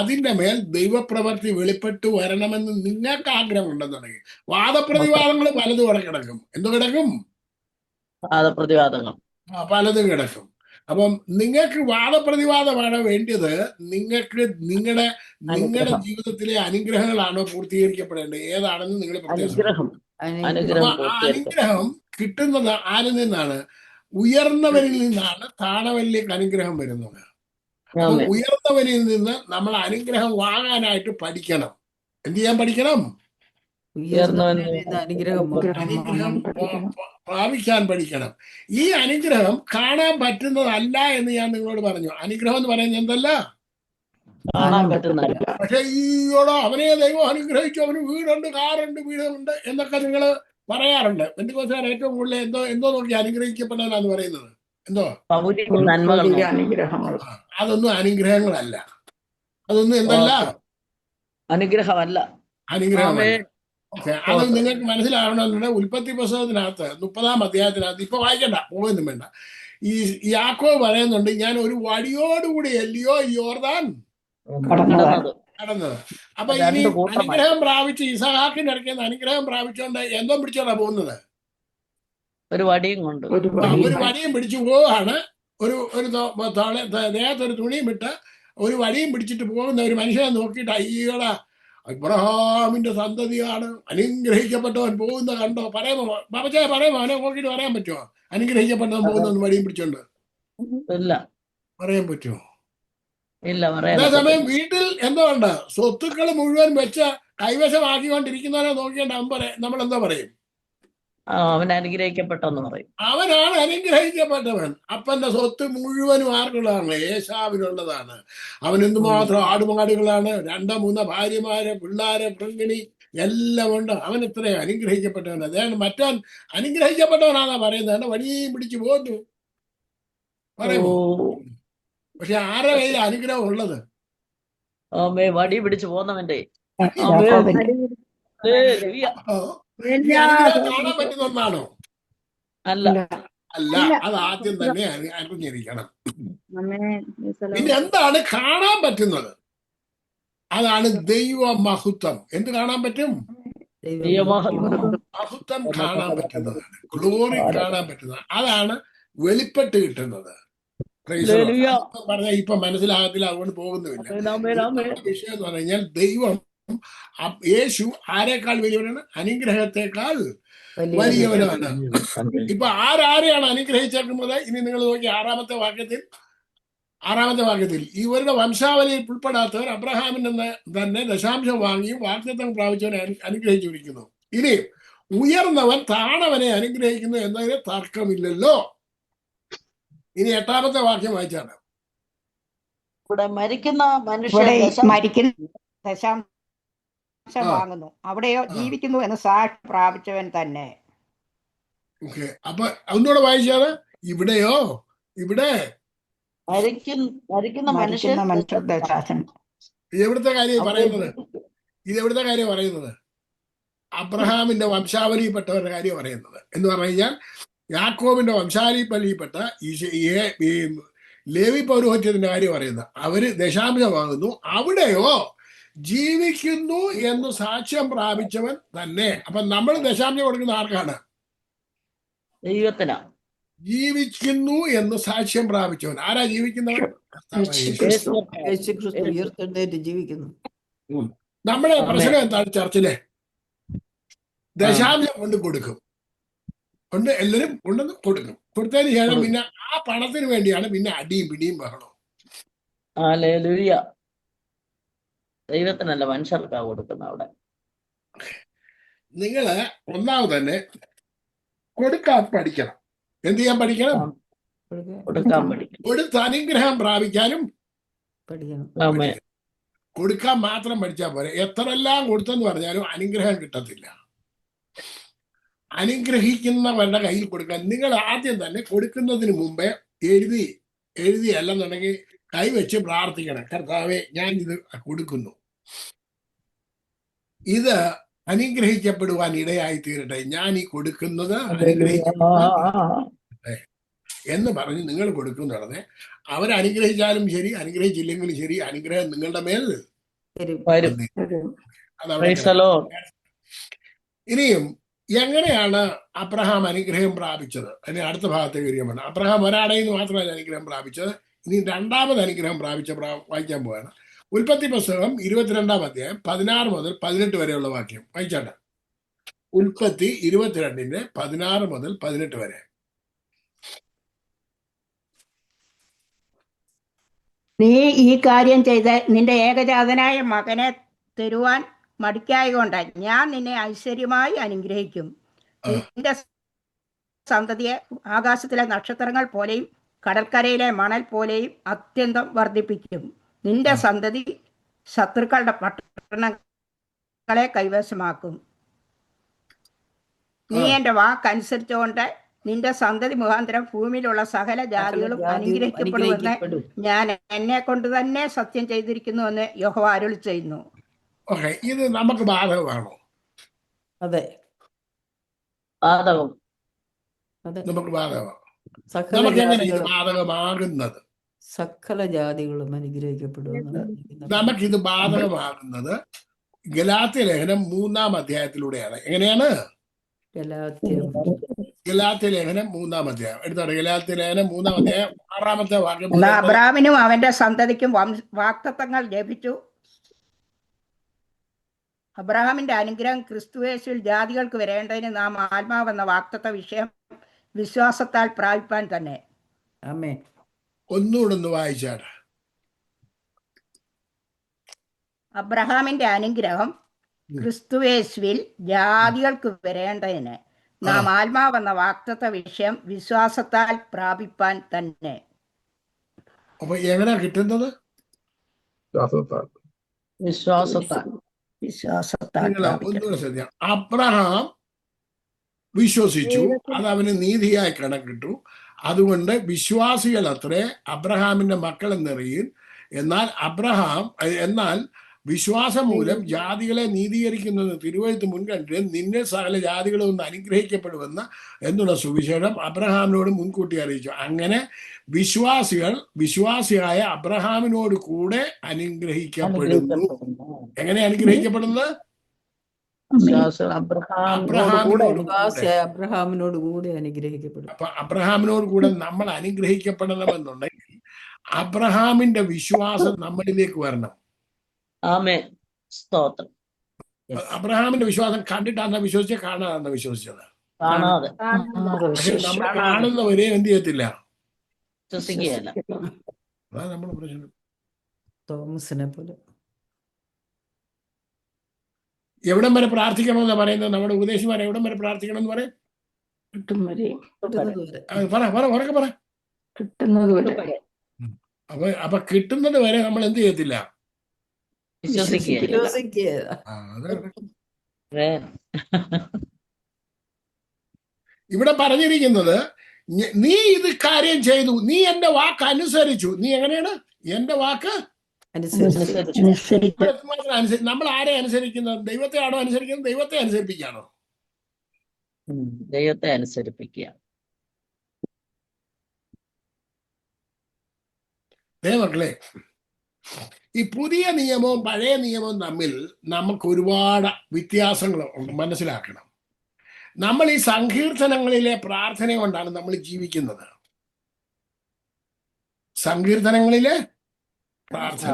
S1: അതിന്റെ മേൽ ദൈവപ്രവൃത്തി വെളിപ്പെട്ട് വരണമെന്ന് നിങ്ങൾക്ക് ആഗ്രഹം ഉണ്ടെന്നുണ്ടെങ്കിൽ വാദപ്രതിവാദങ്ങൾ പലതും അവിടെ കിടക്കും. എന്തു കിടക്കും?
S4: വാദപ്രതിവാദങ്ങൾ
S1: പലതും കിടക്കും. അപ്പം നിങ്ങൾക്ക് വാദപ്രതിവാദമാണ് വേണ്ടത്. നിങ്ങൾക്ക് നിങ്ങളുടെ ജീവിതത്തിലെ അനുഗ്രഹങ്ങളാണോ പൂർത്തീകരിക്കപ്പെടേണ്ടത്? ഏതാണെന്ന് നിങ്ങൾ പ്രത്യേകം. അനുഗ്രഹം കിട്ടുന്നത് ആരിൽ നിന്നാണ്? ഉയർന്നവരിൽ നിന്നാണ് താണവരിലേക്ക് അനുഗ്രഹം വരുന്നത്. അപ്പൊ ഉയർന്നവരിൽ നിന്ന് നമ്മൾ അനുഗ്രഹം വാങ്ങാനായിട്ട് പഠിക്കണം. എന്ത് ചെയ്യാൻ പഠിക്കണം?
S6: അനുഗ്രഹം
S1: പ്രാപിക്കാൻ പഠിക്കണം. ഈ അനുഗ്രഹം കാണാൻ പറ്റുന്നതല്ല എന്ന് ഞാൻ നിങ്ങളോട് പറഞ്ഞു. അനുഗ്രഹം എന്ന് പറയുന്നത് എന്തല്ല? പക്ഷെ ഈയോടോ അവനെ ദൈവം അനുഗ്രഹിച്ചു, അവന് വീടുണ്ട്, കാറുണ്ട്, വീടുണ്ട് എന്നൊക്കെ നിങ്ങൾ പറയാറുണ്ട്. പെന്തക്കോസ്തുകാർ ഏറ്റവും കൂടുതൽ എന്തോ നോക്കി അനുഗ്രഹിക്കപ്പെടാനാന്ന് പറയുന്നത്. എന്തോ അതൊന്നും അനുഗ്രഹങ്ങളല്ല. അതൊന്നും എന്തല്ല?
S4: അനുഗ്രഹമല്ല.
S1: അനുഗ്രഹമല്ല. ഓക്കെ, അത് നിങ്ങൾക്ക് മനസ്സിലാവണമെന്നുണ്ടെങ്കിൽ ഉൽപ്പത്തി പുസ്തകത്തിനകത്ത് 30-ാം അധ്യായത്തിനകത്ത് ഇപ്പൊ വായിക്കണ്ട, പോകുന്നു വേണ്ട. ഈ യാക്കോബ് പറയുന്നുണ്ട്, ഞാൻ ഒരു വടിയോടുകൂടി അല്ലയോ ഈ യോർദാൻ
S4: കടന്നത്
S1: കടന്നത്. അപ്പൊ ഇനി
S4: രണ്ട് കൂട്ടമായി
S1: അനുഗ്രഹം പ്രാപിച്ച് ഇസഹാക്കിന്റെ അടുക്കുന്ന അനുഗ്രഹം പ്രാപിച്ചുകൊണ്ട് എന്തോ പിടിച്ചോണ്ടാ പോകുന്നത്?
S4: ഒരു വടിയും കൊണ്ട്
S6: ഒരു
S1: ഒരു വടിയും പിടിച്ചു പോവാണ്. ഒരു ദേഹത്തൊരു തുണിയും ഇട്ട് ഒരു വടിയും പിടിച്ചിട്ട് പോകുന്ന ഒരു മനുഷ്യനെ നോക്കിയിട്ട് അയ്യോടാ അബ്രഹാമിന്റെ സന്തതിയാണ്, അനുഗ്രഹിക്കപ്പെട്ടവൻ പോകുന്ന കണ്ടോ? പറയുമോ ബാബച്ചായ, പറയുമോ? അവനെ നോക്കിയിട്ട് പറയാൻ പറ്റുമോ അനുഗ്രഹിക്കപ്പെട്ടവൻ പോകുന്ന വടിയും പിടിച്ചോണ്ട്?
S4: ഇല്ല
S1: പറയാൻ പറ്റുമോ?
S4: ഇല്ല പറയാൻ
S1: അതേസമയം വീട്ടിൽ എന്തുകൊണ്ട് സ്വത്തുക്കൾ മുഴുവൻ വെച്ച് കൈവശമാക്കിക്കൊണ്ടിരിക്കുന്നവരെ നോക്കിയിട്ട് നമ്മൾ എന്താ പറയും?
S4: അവൻ അനുഗ്രഹിക്കപ്പെട്ടെന്ന് പറയും.
S1: അവനാണ് അനുഗ്രഹിക്കപ്പെട്ടവൻ. അപ്പന്റെ സ്വത്ത് മുഴുവനും ആർക്കുള്ളതാണ്? ഏശാവിനുള്ളതാണ്. അവൻ എന്തുമാത്രം ആടുമാടുകളാണ്, 2-3 ഭാര്യമാര്, പിള്ളാര്, പ്രങ്കിണി എല്ലാം ഉണ്ട്. അവൻ ഇത്രയും അനുഗ്രഹിക്കപ്പെട്ടവൻ. അതാണ് മറ്റവൻ അനുഗ്രഹിക്കപ്പെട്ടവനാന്നാ പറയുന്നത്. വടിയും പിടിച്ചു പോകുന്നു പറയുമോ? പക്ഷെ ആരുടെ കയ്യിൽ അനുഗ്രഹം ഉള്ളത്?
S4: വടി പിടിച്ചു പോന്നവന്റെ
S1: ഈ അനുഗ്രഹം കാണാൻ പറ്റുന്ന ഒന്നാണോ?
S4: അല്ല.
S1: അല്ല, അത് ആദ്യം തന്നെ അറിഞ്ഞിരിക്കണം. പിന്നെ എന്താണ് കാണാൻ പറ്റുന്നത്? അതാണ് ദൈവ മഹത്വം. എന്ത് കാണാൻ പറ്റും? മഹത്വം കാണാൻ പറ്റുന്നതാണ്, ഗ്ലോറി കാണാൻ പറ്റുന്നത്, അതാണ് വെളിപ്പെട്ട് കിട്ടുന്നത്. പറഞ്ഞാൽ ഇപ്പൊ മനസ്സിലാകത്തില്ല, അതുകൊണ്ട് പോകുന്നുമില്ല. വിഷയം എന്ന് പറഞ്ഞു കഴിഞ്ഞാൽ ദൈവം, യേശു ആരെക്കാൾ വലിയവനാണ്? അനുഗ്രഹത്തെക്കാൾ വലിയവനാണ്. ഇപ്പൊ ആരെയാണ് അനുഗ്രഹിച്ചേക്കുന്നത്? ഇനി നിങ്ങൾ നോക്കി 6-ാമത്തെ വാക്യത്തിൽ ഇവരുടെ വംശാവലിയിൽ ഉൾപ്പെടാത്തവർ അബ്രഹാമിന്റെ തന്നെ ദശാംശം വാങ്ങിയും വാഗ്ദത്തം പ്രാപിച്ചവനെ അനുഗ്രഹിച്ചിരിക്കുന്നു. ഇനി ഉയർന്നവൻ താണവനെ അനുഗ്രഹിക്കുന്നു എന്നതിന് തർക്കമില്ലല്ലോ. ഇനി 8-ാമത്തെ വാക്യം വായിച്ചാണ്.
S4: ഇവിടെ മരിക്കുന്ന
S3: ഇവിടെ
S4: മനുഷ്യൻ
S3: മരിക്കുന്ന ദശാംശം വാങ്ങുന്നു, അവിടെയോ ജീവിക്കുന്നു എന്ന് സാക്ഷി പ്രാപിച്ചവൻ തന്നെ.
S1: ഓക്കെ, അപ്പൊ ഒന്നുകൂടെ വായിച്ചാണ്. ഇവിടെയോ? ഇവിടെ
S4: മരിക്കുന്ന മനുഷ്യൻ
S3: ദശാംശം.
S1: ഇതെവിടുത്തെ കാര്യം പറയുന്നത്? ഇതെവിടുത്തെ കാര്യം പറയുന്നത്? അബ്രഹാമിന്റെ വംശാവലിയിൽപ്പെട്ടവരുടെ കാര്യം പറയുന്നത്. എന്ന് പറഞ്ഞു കഴിഞ്ഞാൽ യാക്കോബിന്റെ വംശാവലിയിൽപ്പെട്ട ഈ ലേവി പൗരോഹിത്യത്തിന്റെ കാര്യം പറയുന്നത്. അവര് ദശാംശം വാങ്ങുന്നു, അവിടെയോ ജീവിക്കുന്നു എന്ന് സാക്ഷ്യം പ്രാപിച്ചവൻ തന്നെ. അപ്പൊ നമ്മൾ ദശാംശം കൊടുക്കുന്ന ആർക്കാണ്?
S4: ദൈവത്തിനാ.
S1: ജീവിക്കുന്നു എന്ന് സാക്ഷ്യം പ്രാപിച്ചവൻ. ആരാ ജീവിക്കുന്നവൻ?
S6: യേശുക്രിസ്തു ഉയർത്തെഴുന്നേറ്റ് ജീവിക്കുന്നു.
S1: നമ്മുടെ പ്രശ്നം എന്താണ്? ചർച്ചിലെ ദശാംശം കൊണ്ട് കൊടുക്കും, എല്ലാവരും കൊണ്ടുവന്ന് കൊടുക്കും. കൊടുത്തതിന് ശേഷം പിന്നെ ആ പണത്തിന് വേണ്ടിയാണ് പിന്നെ അടിയും പിടിയും ബഹളവും.
S4: ഹല്ലേലൂയ. ദൈവത്തിനല്ല, മനുഷ്യർക്കാ കൊടുക്കുന്ന. അവിടെ
S1: നിങ്ങള് ഒന്നാമത് തന്നെ കൊടുക്കാൻ പഠിക്കണം. എന്ത് ചെയ്യാൻ പഠിക്കണം?
S4: കൊടുക്കാൻ പഠിക്കണം.
S1: കൊടുത്ത് അനുഗ്രഹം പ്രാപിക്കാനും
S6: പഠിക്കണം.
S1: കൊടുക്കാൻ മാത്രം പഠിച്ചാൽ പോരെ. എത്രയെല്ലാം കൊടുത്തെന്ന് പറഞ്ഞാലും അനുഗ്രഹം കിട്ടത്തില്ല. അനുഗ്രഹിക്കുന്നവരുടെ കയ്യിൽ കൊടുക്കാൻ നിങ്ങൾ ആദ്യം തന്നെ കൊടുക്കുന്നതിന് മുമ്പേ എഴുതി അല്ലെന്നുണ്ടെങ്കിൽ കൈവച്ച് പ്രാർത്ഥിക്കണം. കർത്താവേ, ഞാൻ ഇത് കൊടുക്കുന്നു, ഇത് അനുഗ്രഹിക്കപ്പെടുവാൻ ഇടയായി തീരട്ടെ, ഞാൻ ഈ കൊടുക്കുന്നത് അനുഗ്രഹിക്കട്ടെ എന്ന് പറഞ്ഞ് നിങ്ങൾ കൊടുക്കുന്നതാണ്. അവരനുഗ്രഹിച്ചാലും ശരി, അനുഗ്രഹിച്ചില്ലെങ്കിലും ശരി, അനുഗ്രഹം നിങ്ങളുടെ മേൽ
S4: വരും.
S1: ഇനിയും എങ്ങനെയാണ് അബ്രഹാം അനുഗ്രഹം പ്രാപിച്ചത്? അതിന് അടുത്ത ഭാഗത്തേക്ക് വരികയാണ്. അബ്രഹാം ഒരാളെയിൽ നിന്ന് മാത്രമല്ല അനുഗ്രഹം പ്രാപിച്ചത്, ഇനി 2ാമത് അനുഗ്രഹം വായിക്കാൻ പോവാണ്. ഉൽപ്പത്തി പുസ്തകം 22-ാം അധ്യായം 16 മുതൽ 18 വരെയുള്ള വാക്യം വായിച്ചാട്ടെ. ഉൽപ്പത്തി 22-ന്റെ 16 മുതൽ 18 വരെ.
S3: നീ ഈ കാര്യം ചെയ്ത് നിന്റെ ഏകജാതനായ മകനെ തരുവാൻ മടിക്കായകൊണ്ട് ഞാൻ നിന്നെ ഐശ്വര്യമായി അനുഗ്രഹിക്കും. നിന്റെ സന്തതിയെ ആകാശത്തിലെ നക്ഷത്രങ്ങൾ പോലെയും കടൽക്കരയിലെ മണൽ പോലെയും അത്യന്തം വർദ്ധിപ്പിക്കും. നിന്റെ സന്തതി ശത്രുക്കളുടെ പട്ടണങ്ങളെ കൈവശമാക്കും. നീ എന്റെ വാക്കനുസരിച്ചുകൊണ്ട് നിന്റെ സന്തതി മുഖാന്തരം ഭൂമിയിലുള്ള സകല ജാതികളും അനുഗ്രഹിക്കപ്പെടുമെന്ന് ഞാൻ എന്നെ കൊണ്ട് തന്നെ സത്യം ചെയ്തിരിക്കുന്നു എന്ന് യഹോവ അരുളി ചെയ്യുന്നു.
S1: ഓക്കെ, ഇത് നമുക്ക് ബാധകമാണോ?
S6: അതെ
S4: ബാധകം.
S6: അതെ
S1: നമുക്ക് ബാധകമാണ്.
S6: സകല
S1: നമുക്ക് എങ്ങനെ ഇത്
S6: ജാതികളും
S1: ബാധകമാകുന്നത്?
S6: സകല ജാതികളും അനുഗ്രഹിക്കപ്പെടുമെന്ന് പറഞ്ഞിരിക്കുന്നത്.
S1: നമുക്കിത് ബാധകമാകുന്നത് ഗലാത്യ ലേഖനം 3-ാം അധ്യായത്തിലൂടെയാണ്. എങ്ങനെയാണ്?
S6: ഗലാത്യർ
S1: ഗലാത്യ ലേഖനം 3-ാം അധ്യായം എടുത്തോട്ടെ. ഗലാത്യ ലേഖനം 3-ാം അധ്യായം 6-ാമത്തെ വാക്യം
S3: എന്നാൽ
S1: മുതൽ
S3: അബ്രാഹാമിനും അവന്റെ സന്തതിക്കും വാഗ്ദത്തങ്ങൾ ലഭിച്ചു. അബ്രഹാമിന്റെ അനുഗ്രഹം ക്രിസ്തുയേശുവിൽ ജാതികൾക്ക് വരേണ്ടതിന് നാം ആത്മാവെന്ന വാഗ്ദത്ത വിഷയം വിശ്വാസത്താൽ പ്രാപിപ്പാൻ തന്നെ.
S6: ആമേൻ.
S1: ഒന്നുകൂടെ ഒന്ന് വായിച്ചാണ്.
S3: അബ്രഹാമിന്റെ അനുഗ്രഹം ക്രിസ്തുയേശുവിൽ ജാതികൾക്ക് വരേണ്ടതിന് നാം ആത്മാവെന്ന വാഗ്ദത്ത വിഷയം വിശ്വാസത്താൽ പ്രാപിപ്പാൻ തന്നെ.
S1: അപ്പൊ എങ്ങനെയാ കിട്ടുന്നത്?
S4: വിശ്വാസത്താൽ.
S1: നിങ്ങൾ ഒന്നുകൂടെ ശ്രദ്ധിക്കാം. അബ്രഹാം വിശ്വസിച്ചു, അത് അവന് നീതിയായി കണക്കിട്ടു. അതുകൊണ്ട് വിശ്വാസികൾ അത്രേ അബ്രഹാമിന്റെ മക്കൾ എന്നറിയും. എന്നാൽ വിശ്വാസം മൂലം ജാതികളെ നീതീകരിക്കുന്നത് തിരുവഴുത്ത് മുൻകണ്ടിട്ട് നിന്നെ സകല ജാതികളും ഒന്ന് അനുഗ്രഹിക്കപ്പെടുമെന്ന് എന്നുള്ള സുവിശേഷം അബ്രഹാമിനോട് മുൻകൂട്ടി അറിയിച്ചു. അങ്ങനെ വിശ്വാസിയായ അബ്രഹാമിനോട് കൂടെ അനുഗ്രഹിക്കപ്പെടുന്നു. എങ്ങനെ അനുഗ്രഹിക്കപ്പെടുന്നത്?
S6: അബ്രഹാമിനോട് കൂടെ അനുഗ്രഹിക്കപ്പെടും.
S1: അപ്പൊ അബ്രഹാമിനോട് കൂടെ നമ്മൾ അനുഗ്രഹിക്കപ്പെടണമെന്നുണ്ടെങ്കിൽ അബ്രഹാമിന്റെ വിശ്വാസം നമ്മളിലേക്ക് വരണം.
S4: ആമേൻ. സ്തോത്രം.
S1: അബ്രഹാമിന്റെ വിശ്വാസം കണ്ടിട്ടാണ് വിശ്വസിച്ചത്, കാണാതാണ് വിശ്വസിച്ചത്.
S4: കാണാതെ
S1: പക്ഷെ നമ്മൾ കാണുന്നവരെ എന്ത് ചെയ്യത്തില്ല,
S4: വിശ്വസിക്കുകയല്ല.
S1: അതാണ് നമ്മുടെ പ്രശ്നം.
S6: തോമസിനെ പോലെ
S1: എവിടം വരെ പ്രാർത്ഥിക്കണമെന്ന് പറയുന്നത് നമ്മുടെ ഉപദേശിമാരെ? എവിടം വരെ പ്രാർത്ഥിക്കണം എന്ന് പറയും?
S6: കിട്ടുന്നത് വരെ.
S1: ഉറക്കെ പറ. അപ്പൊ കിട്ടുന്നത് വരെ നമ്മൾ എന്ത് ചെയ്യത്തില്ല,
S4: വിശ്വസിക്കുകയല്ല.
S1: ഇവിടെ പറഞ്ഞിരിക്കുന്നത് നീ ഇത് കാര്യം ചെയ്തു, നീ എന്റെ വാക്ക് അനുസരിച്ചു. നീ എങ്ങനെയാണ് എന്റെ വാക്ക് അനുസരിച്ചു? നമ്മൾ ആരെ അനുസരിക്കുന്നത്? ദൈവത്തെ ആണോ അനുസരിക്കുന്നത്? ദൈവത്തെ അനുസരിപ്പിക്കുകയാണോ?
S4: ദൈവത്തെ അനുസരിപ്പിക്കുക.
S1: മക്കളെ, ഈ പുതിയ നിയമവും പഴയ നിയമവും തമ്മിൽ നമുക്ക് ഒരുപാട് വ്യത്യാസങ്ങൾ മനസ്സിലാക്കണം. നമ്മൾ ഈ സങ്കീർത്തനങ്ങളിലെ പ്രാർത്ഥന കൊണ്ടാണ് നമ്മൾ ജീവിക്കുന്നത്. സങ്കീർത്തനങ്ങളിലെ പ്രാർത്ഥന,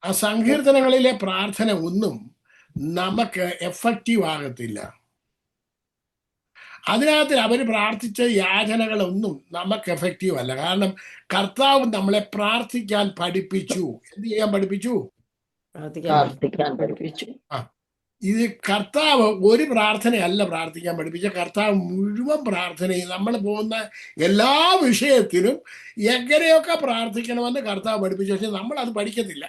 S1: ആ സങ്കീർത്തനങ്ങളിലെ പ്രാർത്ഥന ഒന്നും നമുക്ക് എഫക്റ്റീവ് ആകത്തില്ല. അതിനകത്ത് അവർ പ്രാർത്ഥിച്ച യാചനകളൊന്നും നമുക്ക് എഫക്റ്റീവ് അല്ല. കാരണം കർത്താവ് നമ്മളെ പ്രാർത്ഥിക്കാൻ പഠിപ്പിച്ചു. എന്ത് ചെയ്യാൻ പഠിപ്പിച്ചു?
S4: പ്രാർത്ഥിക്കാൻ പഠിപ്പിച്ചു.
S1: ഇത് കർത്താവ് ഒരു പ്രാർത്ഥനയല്ല പ്രാർത്ഥിക്കാൻ പഠിപ്പിച്ച, കർത്താവ് മുഴുവൻ പ്രാർത്ഥനയും നമ്മൾ പോകുന്ന എല്ലാ വിഷയത്തിലും എങ്ങനെയൊക്കെ പ്രാർത്ഥിക്കണമെന്ന് കർത്താവ് പഠിപ്പിച്ചു. പക്ഷെ നമ്മൾ അത് പഠിക്കത്തില്ല.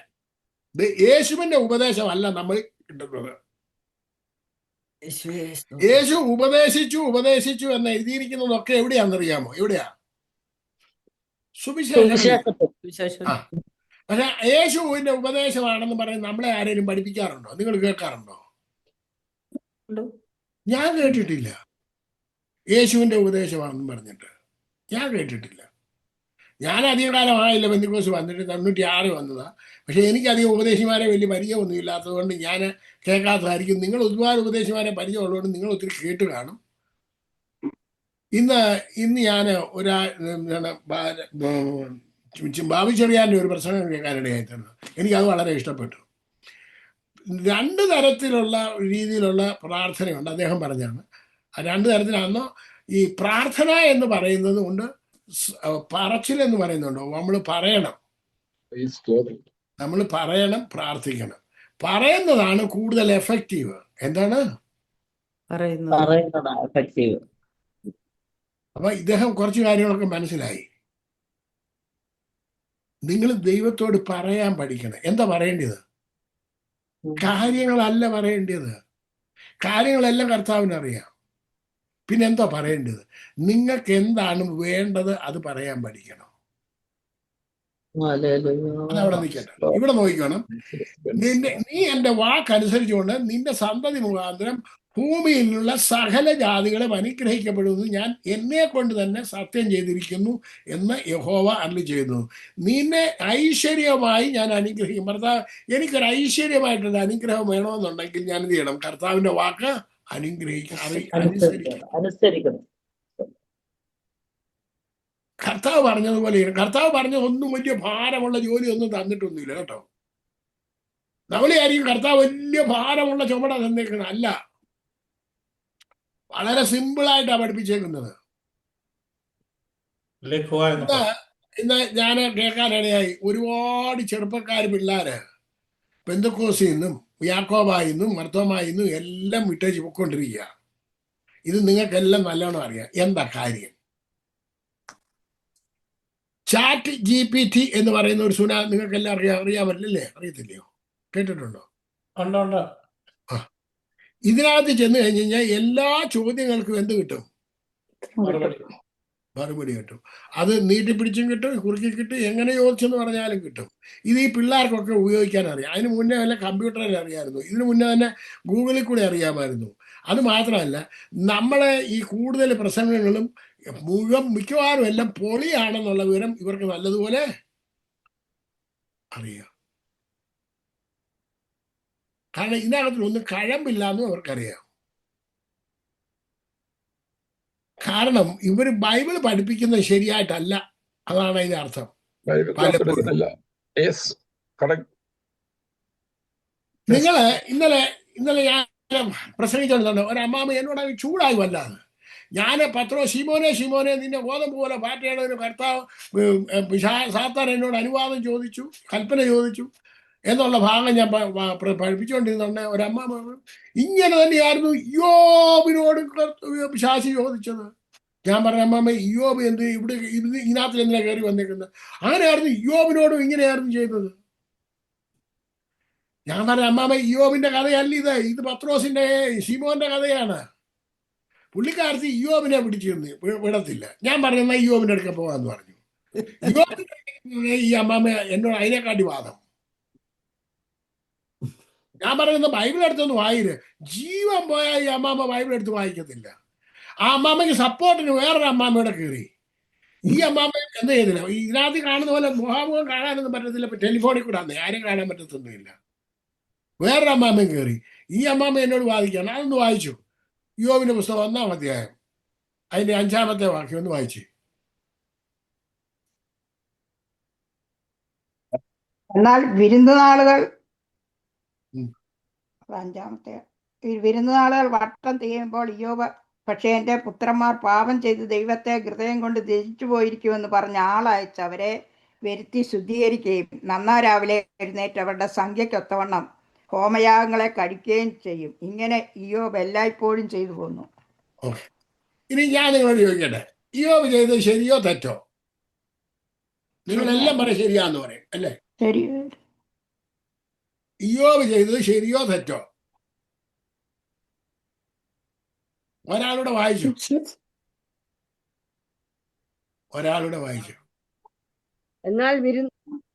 S1: യേശുവിന്റെ ഉപദേശമല്ല നമ്മൾ കിട്ടുന്നത്. യേശു ഉപദേശിച്ചു എന്ന് എഴുതിയിരിക്കുന്നതൊക്കെ എവിടെയാണെന്നറിയാമോ? എവിടെയാ? സുവിശേഷം. പക്ഷെ യേശുവിന്റെ ഉപദേശമാണെന്ന് പറഞ്ഞ് നമ്മളെ ആരെങ്കിലും പഠിപ്പിക്കാറുണ്ടോ? നിങ്ങൾ കേൾക്കാറുണ്ടോ? ഞാൻ കേട്ടിട്ടില്ല. യേശുവിന്റെ ഉപദേശമാണെന്ന് പറഞ്ഞിട്ട് ഞാൻ കേട്ടിട്ടില്ല. ഞാൻ അധിക കാലമായില്ല പെന്തിക്കോസ് വന്നിട്ട്, 96 വന്നതാ. പക്ഷെ എനിക്ക് അധികം ഉപദേശിമാരെ വലിയ പരിചയമൊന്നും ഇല്ലാത്തതുകൊണ്ട് ഞാൻ കേൾക്കാത്തതായിരിക്കും. നിങ്ങൾ ഒരുപാട് ഉപദേശിമാരെ പരിചയമുള്ളതുകൊണ്ട് നിങ്ങൾ ഒത്തിരി കേട്ട് കാണും. ഇന്ന് ഞാൻ ബാബു ചെറിയാൻ്റെ ഒരു പ്രസംഗം കേൾക്കാനിടയായി തന്നു. എനിക്കത് വളരെ ഇഷ്ടപ്പെട്ടു. 2 തരത്തിലുള്ള രീതിയിലുള്ള പ്രാർത്ഥനയുണ്ട്. അദ്ദേഹം പറഞ്ഞാണ് 2 തരത്തിലാണെന്നോ. ഈ പ്രാർത്ഥന എന്ന് പറയുന്നത് കൊണ്ട് പറച്ചിലെന്ന് പറയുന്നുണ്ടോ? നമ്മൾ പറയണം, പ്രാർത്ഥിക്കണം. പറയുന്നതാണ് കൂടുതൽ എഫക്റ്റീവ്. എന്താണ്
S4: എഫക്റ്റീവ്?
S1: അപ്പൊ ഇദ്ദേഹം കുറച്ച് കാര്യങ്ങളൊക്കെ മനസ്സിലായി. നിങ്ങൾ ദൈവത്തോട് പറയാൻ പഠിക്കണം. എന്താ പറയേണ്ടത്? കാര്യങ്ങളല്ല പറയേണ്ടത്. കാര്യങ്ങളെല്ലാം കർത്താവിനറിയാം. പിന്നെന്താ പറയേണ്ടത്? നിങ്ങൾക്ക് എന്താണ് വേണ്ടത് അത് പറയാൻ പഠിക്കണം. അതവിടെ നിൽക്കട്ടെ. ഇവിടെ നോക്കിക്കണം. നീ എന്റെ വാക്കനുസരിച്ചുകൊണ്ട് നിന്റെ സന്തതി മുഖാന്തരം ഭൂമിയിലുള്ള സകല ജാതികളെ അനുഗ്രഹിക്കപ്പെടുമെന്ന് ഞാൻ എന്നെ കൊണ്ട് തന്നെ സത്യം ചെയ്തിരിക്കുന്നു എന്ന് യഹോവ അരുളി ചെയ്യുന്നു. നിന്നെ ഐശ്വര്യമായി ഞാൻ അനുഗ്രഹിക്കും. ഭർത്താവ്, എനിക്കൊരു ഐശ്വര്യമായിട്ടൊരു അനുഗ്രഹം വേണമെന്നുണ്ടെങ്കിൽ ഞാൻ എന്ത് ചെയ്യണം? കർത്താവിന്റെ വാക്ക് അനുസരിക്കണം.
S4: അനുസരിക്കണം.
S1: കർത്താവ് പറഞ്ഞതുപോലെ കർത്താവ് പറഞ്ഞ ഒന്നും വലിയ ഭാരമുള്ള ജോലി ഒന്നും തന്നിട്ടൊന്നുമില്ല കേട്ടോ. നമ്മളെ ആയിരിക്കും കർത്താവ് വലിയ ഭാരമുള്ള ചുമട തന്നേക്കണം. അല്ല, വളരെ സിമ്പിളായിട്ടാണ് പഠിപ്പിച്ചേക്കുന്നത്. ഇന്ന് ഞാൻ കേൾക്കാനിടയായി ഒരുപാട് ചെറുപ്പക്കാർ പിള്ളേര് പെന്തക്കോസിൽ നിന്നും യാക്കോബായിൽ നിന്നും മർത്തോമായി നിന്നും എല്ലാം വിട്ടേച്ച് പൊയ്ക്കൊണ്ടിരിക്കുക. ഇത് നിങ്ങൾക്കെല്ലാം നല്ലോണം അറിയാം. എന്താ കാര്യം? ചാറ്റ് GPT എന്ന് പറയുന്ന ഒരു സുന നിങ്ങൾക്കെല്ലാം അറിയാമല്ലേ? അറിയത്തില്ലയോ? കേട്ടിട്ടുണ്ടോ? ഇതിനകത്ത് ചെന്ന് കഴിഞ്ഞ് കഴിഞ്ഞാൽ എല്ലാ ചോദ്യങ്ങൾക്കും എന്ത് കിട്ടും? മറുപടി കിട്ടും. അത് നീട്ടിപ്പിടിച്ചും കിട്ടും, കുറുക്കി കിട്ടും, എങ്ങനെ ചോദിച്ചെന്ന് പറഞ്ഞാലും കിട്ടും. ഇത് ഈ പിള്ളേർക്കൊക്കെ ഉപയോഗിക്കാൻ അറിയാം. അതിന് മുന്നേ വല്ല കമ്പ്യൂട്ടറിൽ അറിയാമായിരുന്നു. ഇതിന് മുന്നേ തന്നെ ഗൂഗിളിൽ കൂടെ അറിയാമായിരുന്നു. അത് മാത്രമല്ല, നമ്മളെ ഈ കൂടുതൽ പ്രസംഗങ്ങളും മിക്കവാറും എല്ലാം പൊളിയാണെന്നുള്ള വിവരം ഇവർക്ക് നല്ലതുപോലെ അറിയാം. കാരണം ഇതിനകത്തൊന്നും കഴമ്പില്ല എന്നും അവർക്കറിയാം. കാരണം ഇവർ ബൈബിൾ പഠിപ്പിക്കുന്നത് ശരിയായിട്ടല്ല. അതാണ് അതിന്റെ അർത്ഥം. നിങ്ങള് ഇന്നലെ ഞാൻ പ്രസംഗിച്ചിട്ടുണ്ട്. ഒരമ്മാമ എന്നോട് ചൂടായി വല്ലാതെ. ഞാൻ ശിമോനെ നിന്നെ ഗോതമ്പ് പോലെ പാറ്റയുടെ കർത്താവ് സാത്താൻ എന്നോട് അനുവാദം ചോദിച്ചു, കൽപ്പന ചോദിച്ചു എന്നുള്ള ഭാഗം ഞാൻ പഠിപ്പിച്ചുകൊണ്ടിരുന്നുണ്ട്. ഒരമ്മാമ ഇങ്ങനെ തന്നെയായിരുന്നു യോബിനോട് പിശാചി ചോദിച്ചത്. ഞാൻ പറഞ്ഞ അമ്മാമ്മ, യോബ് എന്ത് ഇവിടെ ഇതിനകത്തിൽ എന്തിനാ കയറി വന്നേക്കുന്നത്? അങ്ങനെയായിരുന്നു യോബിനോടും ഇങ്ങനെയായിരുന്നു ചെയ്തത്. ഞാൻ പറഞ്ഞ അമ്മാമ്മ, യോബിന്റെ കഥയല്ല ഇത് പത്രോസിന്റെ ശിമോന്റെ കഥയാണ്. പുള്ളിക്കാരത്തി യോബിനെ പിടിച്ചിരുന്നു, വിടത്തില്ല. ഞാൻ പറഞ്ഞ യോബിന്റെ അടുക്ക പോകാന്ന് പറഞ്ഞു. ഈ അമ്മാമ്മ എന്നോട് അതിനെക്കാട്ടി വാദം. ഞാൻ പറയുന്നത് ബൈബിൾ എടുത്തൊന്ന് വായിര്. ജീവൻ പോയാൽ ഈ അമ്മാമ്മ ബൈബിൾ എടുത്ത് വായിക്കത്തില്ല. ആ അമ്മാമ്മയ്ക്ക് സപ്പോർട്ടിന് വേറൊരു അമ്മാമ്മയുടെ കയറി. ഈ അമ്മാമ്മ എന്ത് ചെയ്തില്ല? ഇതിനകത്ത് കാണുന്ന പോലെ മുഖാമുഖം കാണാനൊന്നും പറ്റത്തില്ല. ടെലിഫോണിൽ കൂടെ അന്നേ ആരും കാണാൻ പറ്റത്തൊന്നുമില്ല. വേറൊരു അമ്മാമ്മയും കയറി. ഈ അമ്മാമ്മ എന്നോട് വാദിക്കുകയാണ്. അതൊന്ന് വായിച്ചു. യോബിന്റെ പുസ്തകം 1-ാം അധ്യായം അതിന്റെ 5-ാമത്തെ വാക്യം ഒന്ന് വായിച്ചു.
S3: എന്നാൽ വിരുന്നുനാളുകൾ 5-ാമത്തെ വിരുന്നുനാളുകൾ വട്ടം തികയുമ്പോൾ ഇയ്യോബ്, പക്ഷേ എൻ്റെ പുത്രന്മാർ പാപം ചെയ്ത് ദൈവത്തെ ഹൃദയം കൊണ്ട് ത്യജിച്ചു പോയിരിക്കുമെന്ന് പറഞ്ഞ ആളയച്ച് അവരെ വരുത്തി ശുദ്ധീകരിക്കുകയും നന്നാ രാവിലെ എഴുന്നേറ്റ് അവരുടെ സംഖ്യയ്ക്കൊത്തവണ്ണം ഹോമയാഗങ്ങളെ കഴിക്കുകയും ചെയ്യും. ഇങ്ങനെ ഇയ്യോബ് എല്ലായ്പ്പോഴും ചെയ്തു പോന്നു.
S1: ഇനി ഞാൻ നിങ്ങളോട് ചോദിക്കട്ടെ, ഇയ്യോബ് ചെയ്തത് ശരിയോ തെറ്റോ? നിങ്ങളെല്ലാം പറയും ശരിയാന്ന് പറയും അല്ലേ?
S3: ശരി.
S1: ഇയ്യോബ് ചെയ്തത് ശരിയോ തെറ്റോ? ഒരാളുടെ വായിച്ചു.
S5: എന്നാൽ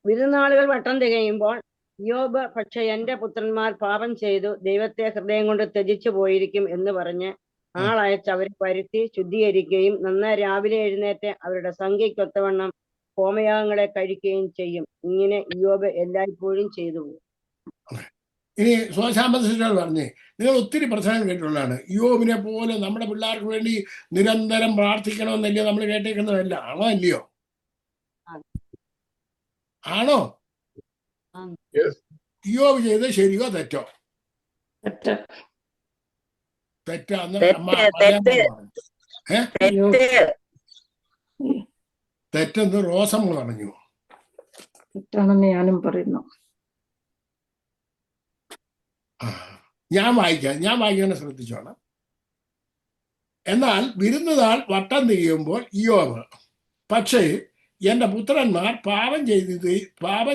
S5: വിരുന്നാളുകൾ വട്ടം തികയുമ്പോൾ ഇയ്യോബ്, പക്ഷെ എന്റെ പുത്രന്മാർ പാപം ചെയ്തു ദൈവത്തെ ഹൃദയം കൊണ്ട് ത്യജിച്ചു പോയിരിക്കും എന്ന് പറഞ്ഞ് ആളയച്ച് അവരെ വരുത്തി ശുദ്ധീകരിക്കുകയും നന്നായി രാവിലെ എഴുന്നേറ്റ് അവരുടെ സംഖ്യയ്ക്കൊത്തവണ്ണം ഹോമയാഗങ്ങളെ കഴിക്കുകയും ചെയ്യും. ഇങ്ങനെ ഇയ്യോബ് എല്ലായ്പ്പോഴും ചെയ്തു പോകും.
S1: ഇനി സ്വശാമ്പസികൾ പറഞ്ഞേ, നിങ്ങൾ ഒത്തിരി പ്രസംഗം കേട്ടിട്ടുള്ളതാണ്. ഇയ്യോബിനെ പോലെ നമ്മുടെ പിള്ളേർക്ക് വേണ്ടി നിരന്തരം പ്രാർത്ഥിക്കണമെന്നല്ലയോ നമ്മൾ കേട്ടേക്കുന്നതല്ല. ആണോ അല്ലയോ? ആണോ? ഇയ്യോബ് ചെയ്ത് ശരിയോ തെറ്റോ? തെറ്റാന്ന് തെറ്റെന്ന് റോസമ്മ പറഞ്ഞു.
S6: തെറ്റാണെന്ന് ഞാനും പറയുന്നു.
S1: ഞാൻ വായിക്കാൻ ശ്രദ്ധിച്ചോണം. എന്നാൽ വിരുന്നുനാൾ വട്ടം തികയുമ്പോൾ ഇയ്യോബ്, പക്ഷേ എന്റെ പുത്രന്മാർ പാപം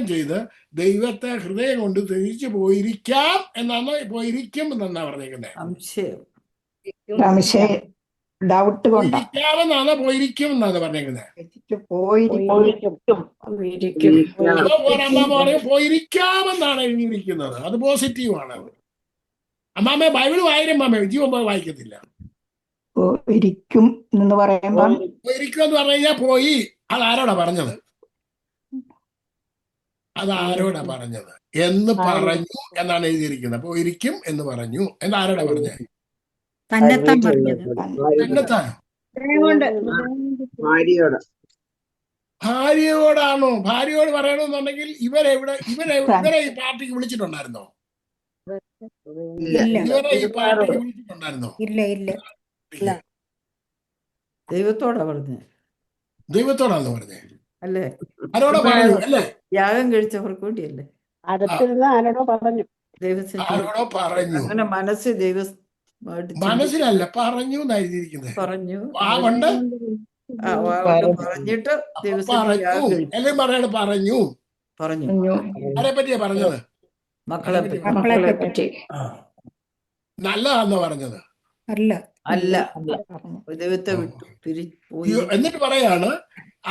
S1: ചെയ്ത് ദൈവത്തെ ഹൃദയം കൊണ്ട് ത്യജിച്ചു പോയിരിക്കാം എന്നാണോ പോയിരിക്കും എന്നാ പറഞ്ഞേക്കുന്നത്?
S3: ഡൗട്ട്
S1: പോയിരിക്കാമെന്നാണോ പോയിരിക്കും എന്നാണ് പറഞ്ഞേക്കുന്നത്? പോയിരിക്കാമെന്നാണ് എഴുതിയിരിക്കുന്നത്. അത് പോസിറ്റീവാണ്. അമ്മാമ്മ ബൈബിൾ വായിക്കും മാമേ, ജീവൻ പോയി വായിക്കത്തില്ല.
S3: ഇരിക്കും എന്ന് പറയുമ്പം
S1: ഇരിക്കും എന്ന് പറഞ്ഞു കഴിഞ്ഞാൽ പോയി. അതാരോടാ പറഞ്ഞത്? അതാരോടാ പറഞ്ഞത്? എന്ന് പറഞ്ഞു എന്നാണ് എഴുതിയിരിക്കുന്നത്. അപ്പൊ ഇരിക്കും എന്ന് പറഞ്ഞു എന്ന് ആരോടാ പറഞ്ഞത്?
S6: തന്നെത്താൻ പറഞ്ഞത്.
S1: തന്നെത്താനോ?
S5: കൊണ്ട്
S1: ഭാര്യയോടാണോ? ഭാര്യയോട് പറയണമെന്നുണ്ടെങ്കിൽ ഇവരെ ഈ പാർട്ടിക്ക് വിളിച്ചിട്ടുണ്ടായിരുന്നോ?
S6: ഇല്ല
S1: ഇവരെ ഈ പാർട്ടിക്ക് വിളിച്ചിട്ടുണ്ടായിരുന്നോ?
S6: ഇല്ല ഇല്ല.
S4: ദൈവത്തോടാ പറഞ്ഞേ,
S1: ദൈവത്തോടാന്ന് പറഞ്ഞേ.
S4: അല്ലേ?
S1: ആരോടാ പറഞ്ഞു? അല്ലേ?
S4: യാഗം കഴിച്ചവർക്ക് വേണ്ടിയല്ലേ?
S5: അടുത്തിരുന്ന് ആരോടോ പറഞ്ഞു.
S4: ദൈവത്തിന്
S1: ആരോടോ പറഞ്ഞു.
S4: അങ്ങനെ മനസ്സ്
S1: മനസ്സിലല്ല, പറഞ്ഞു എന്നാ എഴുതിയിരിക്കുന്നത്.
S4: പറഞ്ഞു.
S1: വാഗൊണ്ട്
S4: പറഞ്ഞിട്ട്
S1: പറഞ്ഞു. എല്ലാം പറയാണ് പറഞ്ഞു.
S4: പറഞ്ഞു.
S1: ആരെ പറ്റിയാ പറഞ്ഞത്?
S4: മക്കളെ
S6: മക്കളെ പറ്റി
S1: നല്ലതാന്നോ പറഞ്ഞത്?
S6: അല്ല.
S4: അല്ല, ദൈവത്തെ വിട്ടു പോയി.
S1: എന്നിട്ട് പറയാണ്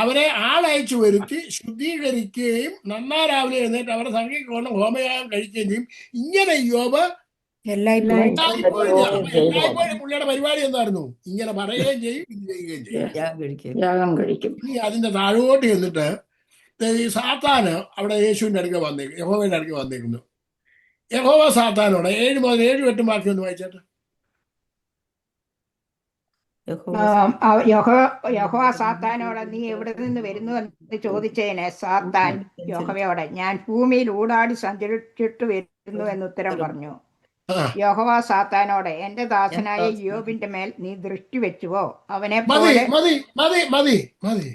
S1: അവരെ ആളയച്ചു വരുത്തി ശുദ്ധീകരിക്കുകയും നന്നാ രാവിലെ എഴുന്നേറ്റ് അവരെ സംഖ്യയ്ക്ക് കൊണ്ട് ഹോമയാഗം കഴിക്കുകയും ചെയ്യും. ഇങ്ങനെ യോബ്
S6: എല്ലായ്പ്പോഴും
S1: എല്ലായ്പ്പോഴും പുള്ളിയുടെ പരിപാടി എന്തായിരുന്നു? ഇങ്ങനെ പറയുകയും ചെയ്യും, ഇത് ചെയ്യുകയും ചെയ്യും.
S6: യാഗം കഴിക്കും.
S1: ഇനി അതിന്റെ താഴോട്ട് ചെന്നിട്ട് ഈ സാത്താന് അവിടെ യേശുവിന്റെ അടുക്ക വന്നേക്കും, യഹോവയുടെ അടുക്ക വന്നേക്കുന്നു. യഹോവ സാത്താനോട് 7 മുതൽ 7 8 ബാക്കി ഒന്ന് വായിച്ചിട്ട്.
S3: യഹോവ സാത്താനോട് നീ എവിടെ നിന്ന് വരുന്നു എന്ന് ചോദിച്ചതിന് സാത്താൻ യഹോവയോട് ഞാൻ ഭൂമിയിൽ ഊടാടി സഞ്ചരിച്ചിട്ട് വരുന്നു എന്ന് ഉത്തരം പറഞ്ഞു. യഹോവ സാത്താനോട് എന്റെ ദാസനായ യോബിന്റെ മേൽ നീ ദൃഷ്ടി വെച്ചുവോ? അവനെ പോലെ
S1: മതി.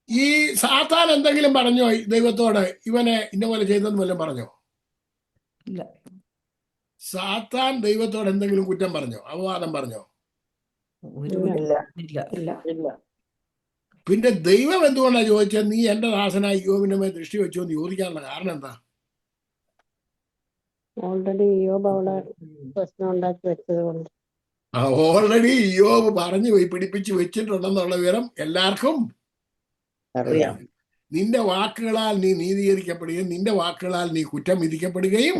S1: ഈ സാത്താൻ എന്തെങ്കിലും പറഞ്ഞോ ദൈവത്തോട്? ഇവനെ ഇന്ന പോലെ ചെയ്തെന്ന് വല്ലതും പറഞ്ഞോ?
S4: ഇല്ല.
S1: സാത്താൻ ദൈവത്തോട് എന്തെങ്കിലും കുറ്റം പറഞ്ഞോ? അപവാദം പറഞ്ഞോ?
S4: ഇല്ല.
S1: പിന്നെ ദൈവം എന്തുകൊണ്ടാ ചോദിച്ചത് നീ എന്റെ ദാസനായി യോബിന്റെ മേൽ ദൃഷ്ടി വെച്ചോ എന്ന് ചോദിക്കാനുള്ള കാരണം എന്താ?
S5: ഓൾറെഡി യോബ് അവിടെ പ്രശ്നം ഉണ്ടാക്കി വെച്ചത് കൊണ്ട്.
S1: ഓൾറെഡി യോബ് പറഞ്ഞു പോയി പിടിപ്പിച്ച് വെച്ചിട്ടുണ്ടെന്നുള്ള വിവരം എല്ലാവർക്കും അറിയാം. നിന്റെ വാക്കുകളാൽ നീ നീതീകരിക്കപ്പെടുകയും നിന്റെ വാക്കുകളാൽ നീ കുറ്റം വിധിക്കപ്പെടുകയും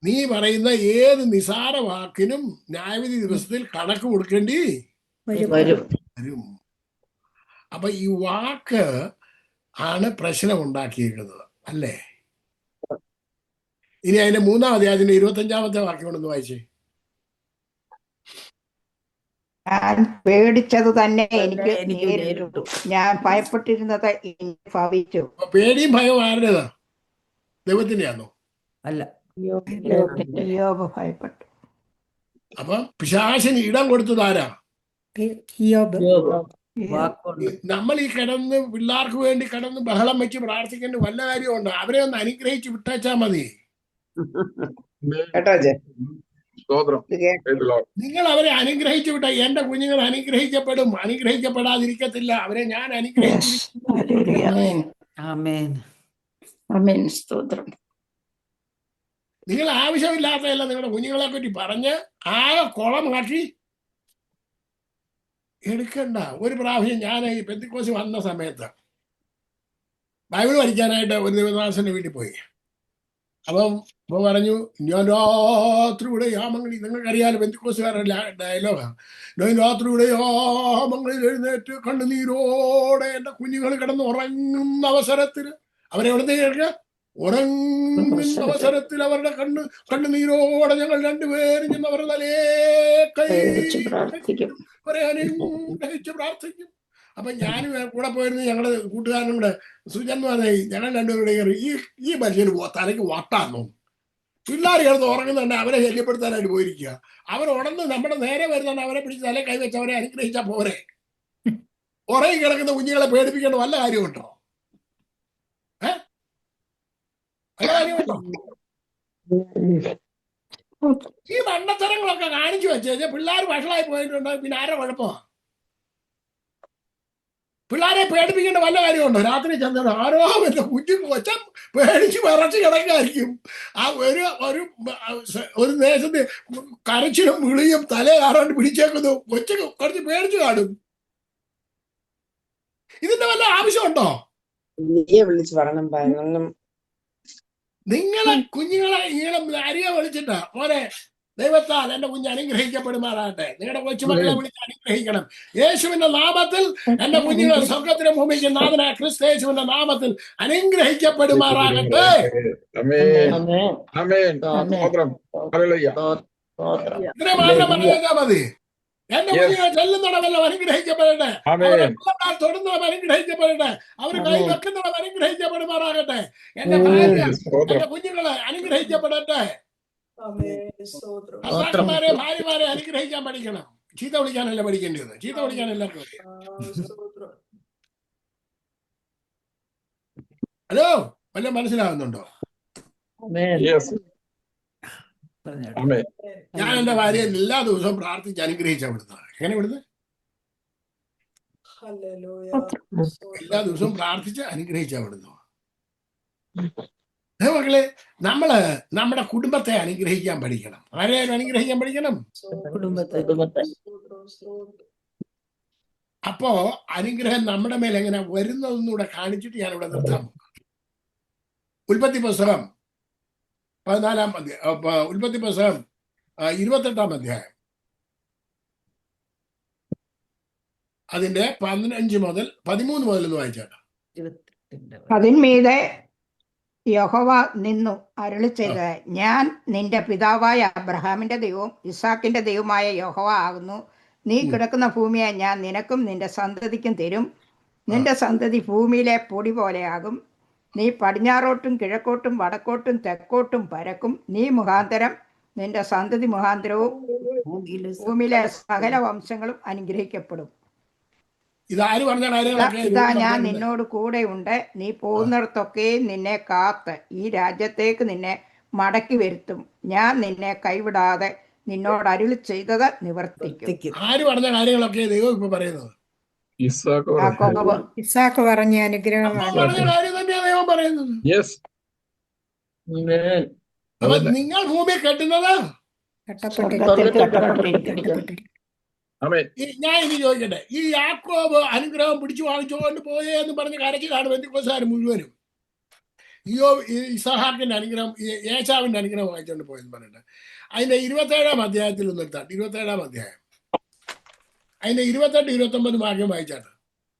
S1: നീ പറയുന്ന ഏത് നിസാര വാക്കിനും ന്യായവിധി ദിവസത്തിൽ കണക്ക് കൊടുക്കേണ്ടി വരും. അപ്പൊ ഈ വാക്ക് ആണ് പ്രശ്നം ഉണ്ടാക്കിയിരിക്കുന്നത്, അല്ലേ? ഇനി അതിന്റെ 3-ാം അധ്യായത്തിന്റെ 25-ാമത്തെ വാക്യം കൊണ്ടൊന്ന് വായിച്ചേ.
S3: ഞാൻ പേടിച്ചത് തന്നെ എനിക്ക് നേരിട്ടു, ഞാൻ ഭയപ്പെട്ടിരുന്നത് ഭവിച്ചു.
S1: പേടിയും ഭയവും ആരുടേതാ? ദൈവത്തിന്റെ ആണോ?
S4: അല്ല,
S3: യോബ് ഭയപ്പെട്ടു.
S1: അപ്പൊ പിശാചിന് ഇടം കൊടുത്തത് ആരാ? നമ്മൾ ഈ കിടന്ന് പിള്ളേർക്ക് വേണ്ടി കിടന്ന് ബഹളം വെച്ച് പ്രാർത്ഥിക്കേണ്ട വല്ല കാര്യമുണ്ടോ? അവരെ ഒന്ന് അനുഗ്രഹിച്ച് വിട്ടേച്ചാ മതി. നിങ്ങൾ അവരെ അനുഗ്രഹിച്ചു വിട്ട എന്റെ കുഞ്ഞുങ്ങൾ അനുഗ്രഹിക്കപ്പെടും, അനുഗ്രഹിക്കപ്പെടാതിരിക്കത്തില്ല. അവരെ ഞാൻ
S6: സ്തോത്രം.
S1: നിങ്ങൾ ആവശ്യമില്ലാത്തതല്ല നിങ്ങളുടെ കുഞ്ഞുങ്ങളെ പറ്റി പറഞ്ഞ് ആകെ കുളമാക്കി എടുക്കണ്ട. ഒരു പ്രാവശ്യം ഞാൻ ഈ പെന്തിക്കോസ് വന്ന സമയത്ത് ബൈബിൾ പഠിക്കാനായിട്ട് ഒരു ദേവദാസന്റെ വീട്ടിൽ പോയി. അപ്പം ഇപ്പൊ പറഞ്ഞു ഞാൻ രാത്രിയുടെ യാമങ്ങളിൽ, നിങ്ങൾക്കറിയാലോ പെന്തിക്കോസുകാരുടെ ഡയലോഗാണ്, ഞാൻ രാത്രിയുടെ യാമങ്ങളിൽ എഴുന്നേറ്റ് കണ്ണുനീരോടെ എന്റെ കുഞ്ഞുങ്ങൾ കിടന്ന് ഉറങ്ങുന്ന അവസരത്തിൽ അവരെ എവിടെ കേൾക്കുക? ഉറങ്ങുന്ന അവസരത്തിൽ അവരുടെ കണ്ണുനീരോടെ ഞങ്ങൾ രണ്ടുപേരും ചെന്ന് അവരുടെ തലേ കൈ അനുഗ്രഹിച്ച് പ്രാർത്ഥിക്കും. അപ്പൊ ഞാനും കൂടെ പോയിരുന്നു ഞങ്ങളുടെ കൂട്ടുകാരനും കൂടെ സുജൻ പറഞ്ഞ ഞങ്ങൾ രണ്ടുപേരുടെ കയറി ഈ മനുഷ്യന് തലയ്ക്ക് വട്ടാന്നോ, പിള്ളേർ കിടന്ന് ഉറങ്ങുന്നുണ്ട് അവരെ ശല്യപ്പെടുത്താനായിട്ട് പോയിരിക്കുക. അവർ ഉണർന്ന് നമ്മുടെ നേരെ വരുന്നുണ്ട്, അവരെ പിടിച്ച് തലേ കൈവച്ച് അവരെ അനുഗ്രഹിച്ചാ പോരെ? ഉറങ്ങി കിടക്കുന്ന കുഞ്ഞുങ്ങളെ പേടിപ്പിക്കേണ്ട വല്ല കാര്യമുണ്ടോ? വല്ല കാര്യമുണ്ടോ? ഈ മണ്ടത്തരങ്ങളൊക്കെ കാണിച്ചു വെച്ചാൽ പിള്ളേർ വഷളായി പോയിട്ടുണ്ട്. പിന്നെ ആരുടെ കുഴപ്പമാണ്? പിള്ളേരെ പേടിപ്പിക്കേണ്ട വല്ല കാര്യമുണ്ടോ? രാത്രി ചെന്ന ആരോ എന്റെ കുഞ്ഞു കൊച്ചൻ പേടിച്ച് വിറച്ച് കിടക്കായിരിക്കും. ആ ഒരു ദേശത്ത് കരച്ചിലും വിളിയും തലേ ആറാണ്ട് പിടിച്ചേക്കുന്നു, കൊച്ചു കുറച്ച് പേടിച്ചു കാണും. ഇതിന്റെ വല്ല ആവശ്യമുണ്ടോ?
S8: വിളിച്ചു പറയണം.
S1: നിങ്ങളെ കുഞ്ഞുങ്ങളെ ഇങ്ങനെ അരിയെ വിളിച്ചിട്ട് മോനെ ദൈവത്താൽ എന്റെ കുഞ്ഞ് അനുഗ്രഹിക്കപ്പെടുമാറാകട്ടെ. നിങ്ങളുടെ കൊച്ചുമക്കളെ വിളിച്ച് അനുഗ്രഹിക്കണം. യേശുവിന്റെ നാമത്തിൽ എന്റെ കുഞ്ഞുങ്ങളെ സ്വർഗത്തിലെ ഭൂമിക്ക് നാഥനായ ക്രിസ്തു യേശുവിന്റെ നാമത്തിൽ അനുഗ്രഹിക്കപ്പെടുമാറാകട്ടെ. ഇത്രേ മാത്രം പറഞ്ഞാൽ മതി. എന്റെ കുഞ്ഞുങ്ങൾ ചെല്ലുന്നിടമെല്ലാം അനുഗ്രഹിക്കപ്പെടട്ടെ. അവരെ തൊടുന്നവർ അനുഗ്രഹിക്കപ്പെടട്ടെ. അവർ കൈ വെക്കുന്നവർ അനുഗ്രഹിക്കപ്പെടുമാറാകട്ടെ. എന്റെ ഭാര്യ എന്റെ കുഞ്ഞുങ്ങളെ അനുഗ്രഹിക്കപ്പെടട്ടെ. ഭർത്താക്കന്മാരെ ഭാര്യമാരെ അനുഗ്രഹിക്കാൻ പഠിക്കണം. ചീത്ത വിളിക്കാനല്ല പഠിക്കേണ്ടത്. ചീത്ത വിളിക്കാൻ എല്ലാവർക്കും അറിയാം. ഹലോ, വല്ലതും മനസ്സിലാകുന്നുണ്ടോ? ഞാൻ എന്റെ ഭാര്യയെ എല്ലാ ദിവസവും പ്രാർത്ഥിച്ച് അനുഗ്രഹിച്ചാ വിടുന്നത്. എങ്ങനെ വിടുന്നത്? എല്ലാ ദിവസവും പ്രാർത്ഥിച്ച് അനുഗ്രഹിച്ചാ വിടുന്നു. മക്കളെ, നമ്മള് നമ്മുടെ കുടുംബത്തെ അനുഗ്രഹിക്കാൻ പഠിക്കണം. ആരെയും അനുഗ്രഹിക്കാൻ പഠിക്കണം. അപ്പോ അനുഗ്രഹം നമ്മുടെ മേൽ എങ്ങനെ വരുന്നതെന്നൂടെ കാണിച്ചിട്ട് ഞാൻ ഇവിടെ നിർത്താം. ഉൽപ്പത്തി പുസ്തകം 14-ാം അധ്യായം, ഉൽപ്പത്തി പുസ്തകം 28-ാം അധ്യായം, അതിന്റെ 15 മുതൽ 13 മുതൽ ഒന്ന് വായിച്ചാട്ടോ.
S3: അതിന്മീതെ യഹോവ നിന്നു അരുളി ചെയ്ത്, ഞാൻ നിന്റെ പിതാവായ അബ്രഹാമിന്റെ ദൈവവും ഇസാക്കിന്റെ ദൈവമായ യഹോവ ആകുന്നു. നീ കിടക്കുന്ന ഭൂമിയെ ഞാൻ നിനക്കും നിന്റെ സന്തതിക്കും തരും. നിന്റെ സന്തതി ഭൂമിയിലെ പൊടി പോലെയാകും. നീ പടിഞ്ഞാറോട്ടും കിഴക്കോട്ടും വടക്കോട്ടും തെക്കോട്ടും പരക്കും. നീ മുഖാന്തരം നിന്റെ സന്തതി മുഖാന്തരവും ഭൂമിയിലെ സകല വംശങ്ങളും അനുഗ്രഹിക്കപ്പെടും. ഇതാ ഞാൻ നിന്നോട് കൂടെ ഉണ്ട്. നീ പോകുന്നിടത്തൊക്കെ നിന്നെ കാത്ത് ഈ രാജ്യത്തേക്ക് നിന്നെ മടക്കി വരുത്തും. ഞാൻ നിന്നെ കൈവിടാതെ നിന്നോട് അരുളി ചെയ്തത് നിവർത്തിക്കും.
S1: ആര് പറഞ്ഞ കാര്യങ്ങളൊക്കെ ദൈവം ഇപ്പൊ പറയുന്നത്?
S6: ഇസാക്ക് പറഞ്ഞ അനുഗ്രഹമാണ്.
S1: പറഞ്ഞ കാര്യം തന്നെയാ ദൈവം പറയുന്നത്. അപ്പൊ നിങ്ങൾ ഭൂമി കെട്ടുന്നത് ഞാൻ ഇനി ചോദിക്കട്ടെ, ഈ യാക്കോബ് അനുഗ്രഹം പിടിച്ചു വാങ്ങിച്ചുകൊണ്ട് പോയേ എന്ന് പറഞ്ഞ് കരച്ചു കാണും ബെന്തിക്കോസ്തുകാർ മുഴുവനും. ഇസഹാക്കിന്റെ അനുഗ്രഹം, ഏശാവിന്റെ അനുഗ്രഹം വാങ്ങിച്ചുകൊണ്ട് പോയെന്ന് പറഞ്ഞിട്ട് അതിന്റെ 27-ാം അധ്യായത്തിൽ ഒന്ന് എടുത്താട്ട്. 27-ാം അധ്യായം അതിന്റെ 28-29 വാക്യം വായിച്ചാട്ട്.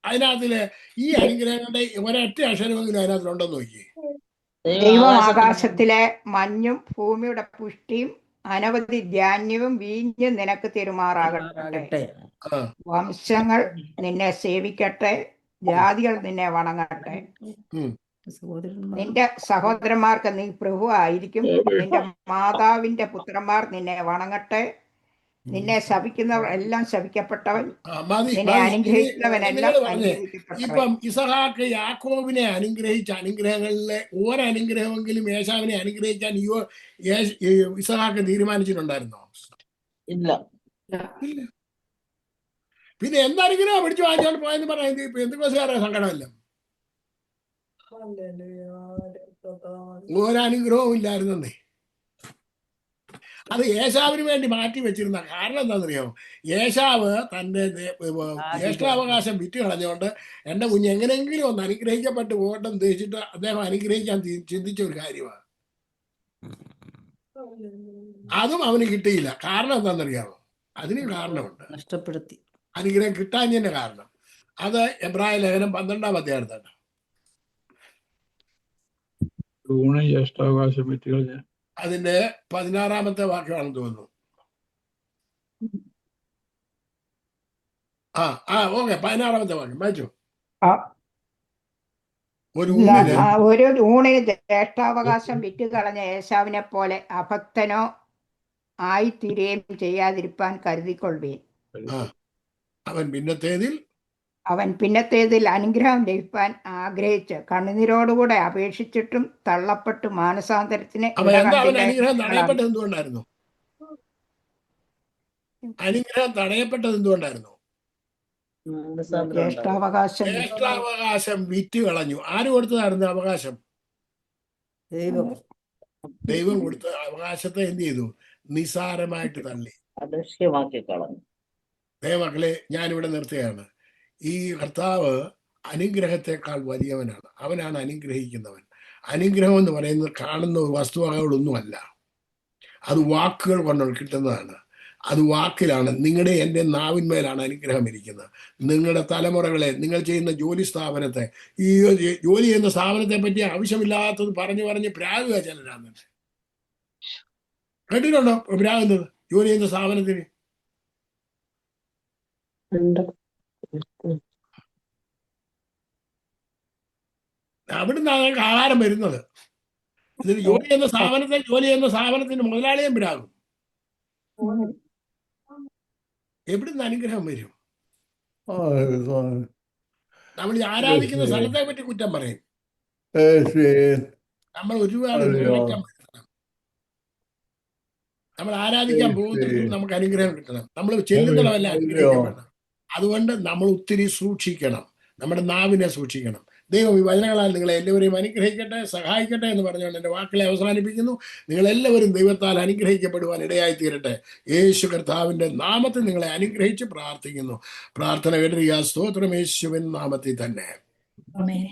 S1: അതിനകത്തില് ഈ അനുഗ്രഹങ്ങളുടെ ഒരൊറ്റ അക്ഷരമെങ്കിലും അതിനകത്തിലുണ്ടെന്ന് നോക്കിയേ.
S3: ദൈവം ആകാശത്തിലെ മഞ്ഞും ഭൂമിയുടെ പുഷ്ടിയും അനവധി ധാന്യവും വീഞ്ഞും നിനക്ക് തെരുമാറാകട്ടെ. വംശങ്ങൾ നിന്നെ സേവിക്കട്ടെ, ജാതികൾ നിന്നെ വണങ്ങട്ടെ. നിന്റെ സഹോദരന്മാർക്ക് നീ പ്രഭു ആയിരിക്കും. നിന്റെ മാതാവിന്റെ പുത്രന്മാർ നിന്നെ വണങ്ങട്ടെ. നിന്നെ ശപിക്കുന്നവർ എല്ലാം ശപിക്കപ്പെട്ടവൻ, നിന്നെ അനുഗ്രഹിക്കുന്നവനെല്ലാം അനുഗ്രഹിക്കപ്പെട്ടവൻ.
S1: ഇപ്പം ഇസഹാക്ക് യാക്കോബിനെ അനുഗ്രഹിച്ച അനുഗ്രഹങ്ങളിലെ ഒരനുഗ്രഹമെങ്കിലും ഏശാവിനെ അനുഗ്രഹിക്കാൻ ഇസഹാക്ക് തീരുമാനിച്ചിട്ടുണ്ടായിരുന്നോ?
S4: ഇല്ല.
S1: പിന്നെ എന്തനുഗ്രഹം പിടിച്ചു വാങ്ങിച്ചോണ്ട് പോയെന്ന് പറയുന്നത് എന്തുകൊണ്ടുകാരുടെ സങ്കടമല്ല. ഒരനുഗ്രഹവും ഇല്ലായിരുന്നേ. അത് ഏശാവിന് വേണ്ടി മാറ്റി വെച്ചിരുന്ന കാരണം എന്താണെന്നറിയാമോ? ഏശാവ് തന്റെ ജ്യേഷ്ഠാവകാശം വിറ്റ് കളഞ്ഞുകൊണ്ട് എന്റെ കുഞ്ഞ് എങ്ങനെയെങ്കിലും ഒന്ന് അനുഗ്രഹിക്കപ്പെട്ട് പോകട്ടെ ഉദ്ദേശിച്ചിട്ട് അദ്ദേഹം അനുഗ്രഹിക്കാൻ ചിന്തിച്ച ഒരു കാര്യമാണ്. അതും അവന് കിട്ടിയില്ല. കാരണം എന്താണെന്നറിയാമോ? അതിന് കാരണമുണ്ട്.
S4: നഷ്ടപ്പെടുത്തി.
S1: അനുഗ്രഹം കിട്ടാഞ്ഞതിന്റെ കാരണം അത് എബ്രായ ലേഖനം 12-ാം അധ്യായത്താണ്.
S8: ജ്യേഷ്ഠാവകാശം വിറ്റുകൾ
S1: അതിന്റെ 16-ാമത്തെ വാക്യമാണെന്ന് തോന്നുന്നു. ഓക്കെ, 16-ാമത്തെ വാക്യം വായിച്ചു.
S3: ഒരു ഊണിന് ജ്യേഷ്ഠാവകാശം വിറ്റുകളഞ്ഞ ഏശാവിനെ പോലെ അഭക്തനോ ആയിത്തീരുകയും ചെയ്യാതിരിപ്പാൻ കരുതിക്കൊള്ളുവീൻ. അവൻ പിന്നത്തേതിൽ അനുഗ്രഹം ലഭിപ്പാൻ ആഗ്രഹിച്ച് കണ്ണുനീരോടുകൂടെ അപേക്ഷിച്ചിട്ടും തള്ളപ്പെട്ട് മാനസാന്തരത്തിന്
S1: ജ്യേഷ്ഠാവകാശം വിറ്റ് കളഞ്ഞു. ആര് കൊടുത്തതായിരുന്നു അവകാശം? ദൈവം കൊടുത്ത അവകാശത്തെ എന്ത് ചെയ്തു? നിസാരമായിട്ട് തള്ളി,
S4: അദൃശ്യമാക്കി കളഞ്ഞു.
S1: ദൈവമക്കളെ, ഞാനിവിടെ നിർത്തുകയാണ്. ഈ കർത്താവ് അനുഗ്രഹത്തെക്കാൾ വലിയവനാണ്. അവനാണ് അനുഗ്രഹിക്കുന്നവൻ. അനുഗ്രഹം എന്ന് പറയുന്നത് കാണുന്ന വസ്തുവകകളൊന്നുമല്ല, അത് വാക്കുകൾ കൊണ്ട് കിട്ടുന്നതാണ്. അത് വാക്കിലാണ്. നിങ്ങളുടെ എൻ്റെ നാവിന്മേലാണ് അനുഗ്രഹം ഇരിക്കുന്നത്. നിങ്ങളുടെ തലമുറകളെ, നിങ്ങൾ ചെയ്യുന്ന ജോലി സ്ഥാപനത്തെ, ഈ ജോലി ചെയ്യുന്ന സ്ഥാപനത്തെ പറ്റി ആവശ്യമില്ലാത്തത് പറഞ്ഞ് പ്രാകുക ചിലരാന്ന്. കേട്ടിട്ടുണ്ടോ പ്രാകുന്നത് ജോലി ചെയ്യുന്ന സ്ഥാപനത്തിന്? അവിടുന്ന് നിങ്ങൾക്ക് ആഹാരം വരുന്നത്. ഇതിന് ജോലി ചെയ്യുന്ന സ്ഥാപനത്തിന് മുതലാളിയും പ്രാകും. എവിടുന്ന് അനുഗ്രഹം വരും? നമ്മൾ ആരാധിക്കുന്ന സ്ഥലത്തെ പറ്റി കുറ്റം പറയും. നമ്മൾ ഒരുപാട് മാറ്റം വരുത്തണം. നമ്മൾ ആരാധിക്കാൻ പോകുന്നിടത്തും നമുക്ക് അനുഗ്രഹം കിട്ടണം. നമ്മൾ ചെല്ലുന്നിടമല്ല അനുഗ്രഹിക്കപ്പെടണം. അതുകൊണ്ട് നമ്മൾ ഒത്തിരി സൂക്ഷിക്കണം, നമ്മുടെ നാവിനെ സൂക്ഷിക്കണം. ദൈവം ഈ വചനങ്ങളാൽ നിങ്ങളെ എല്ലാവരെയും അനുഗ്രഹിക്കട്ടെ, സഹായിക്കട്ടെ എന്ന് പറഞ്ഞുകൊണ്ട് എൻ്റെ വാക്കുകളെ അവസാനിപ്പിക്കുന്നു. നിങ്ങളെല്ലാവരും ദൈവത്താൽ അനുഗ്രഹിക്കപ്പെടുവാൻ ഇടയായി തീരട്ടെ. യേശു കർത്താവിൻ്റെ നാമത്തിൽ നിങ്ങളെ അനുഗ്രഹിച്ച് പ്രാർത്ഥിക്കുന്നു. പ്രാർത്ഥന കേട്ടിരിക്കുക. സ്തോത്രം യേശുവിൻ നാമത്തിൽ തന്നെ.
S4: ആമേൻ.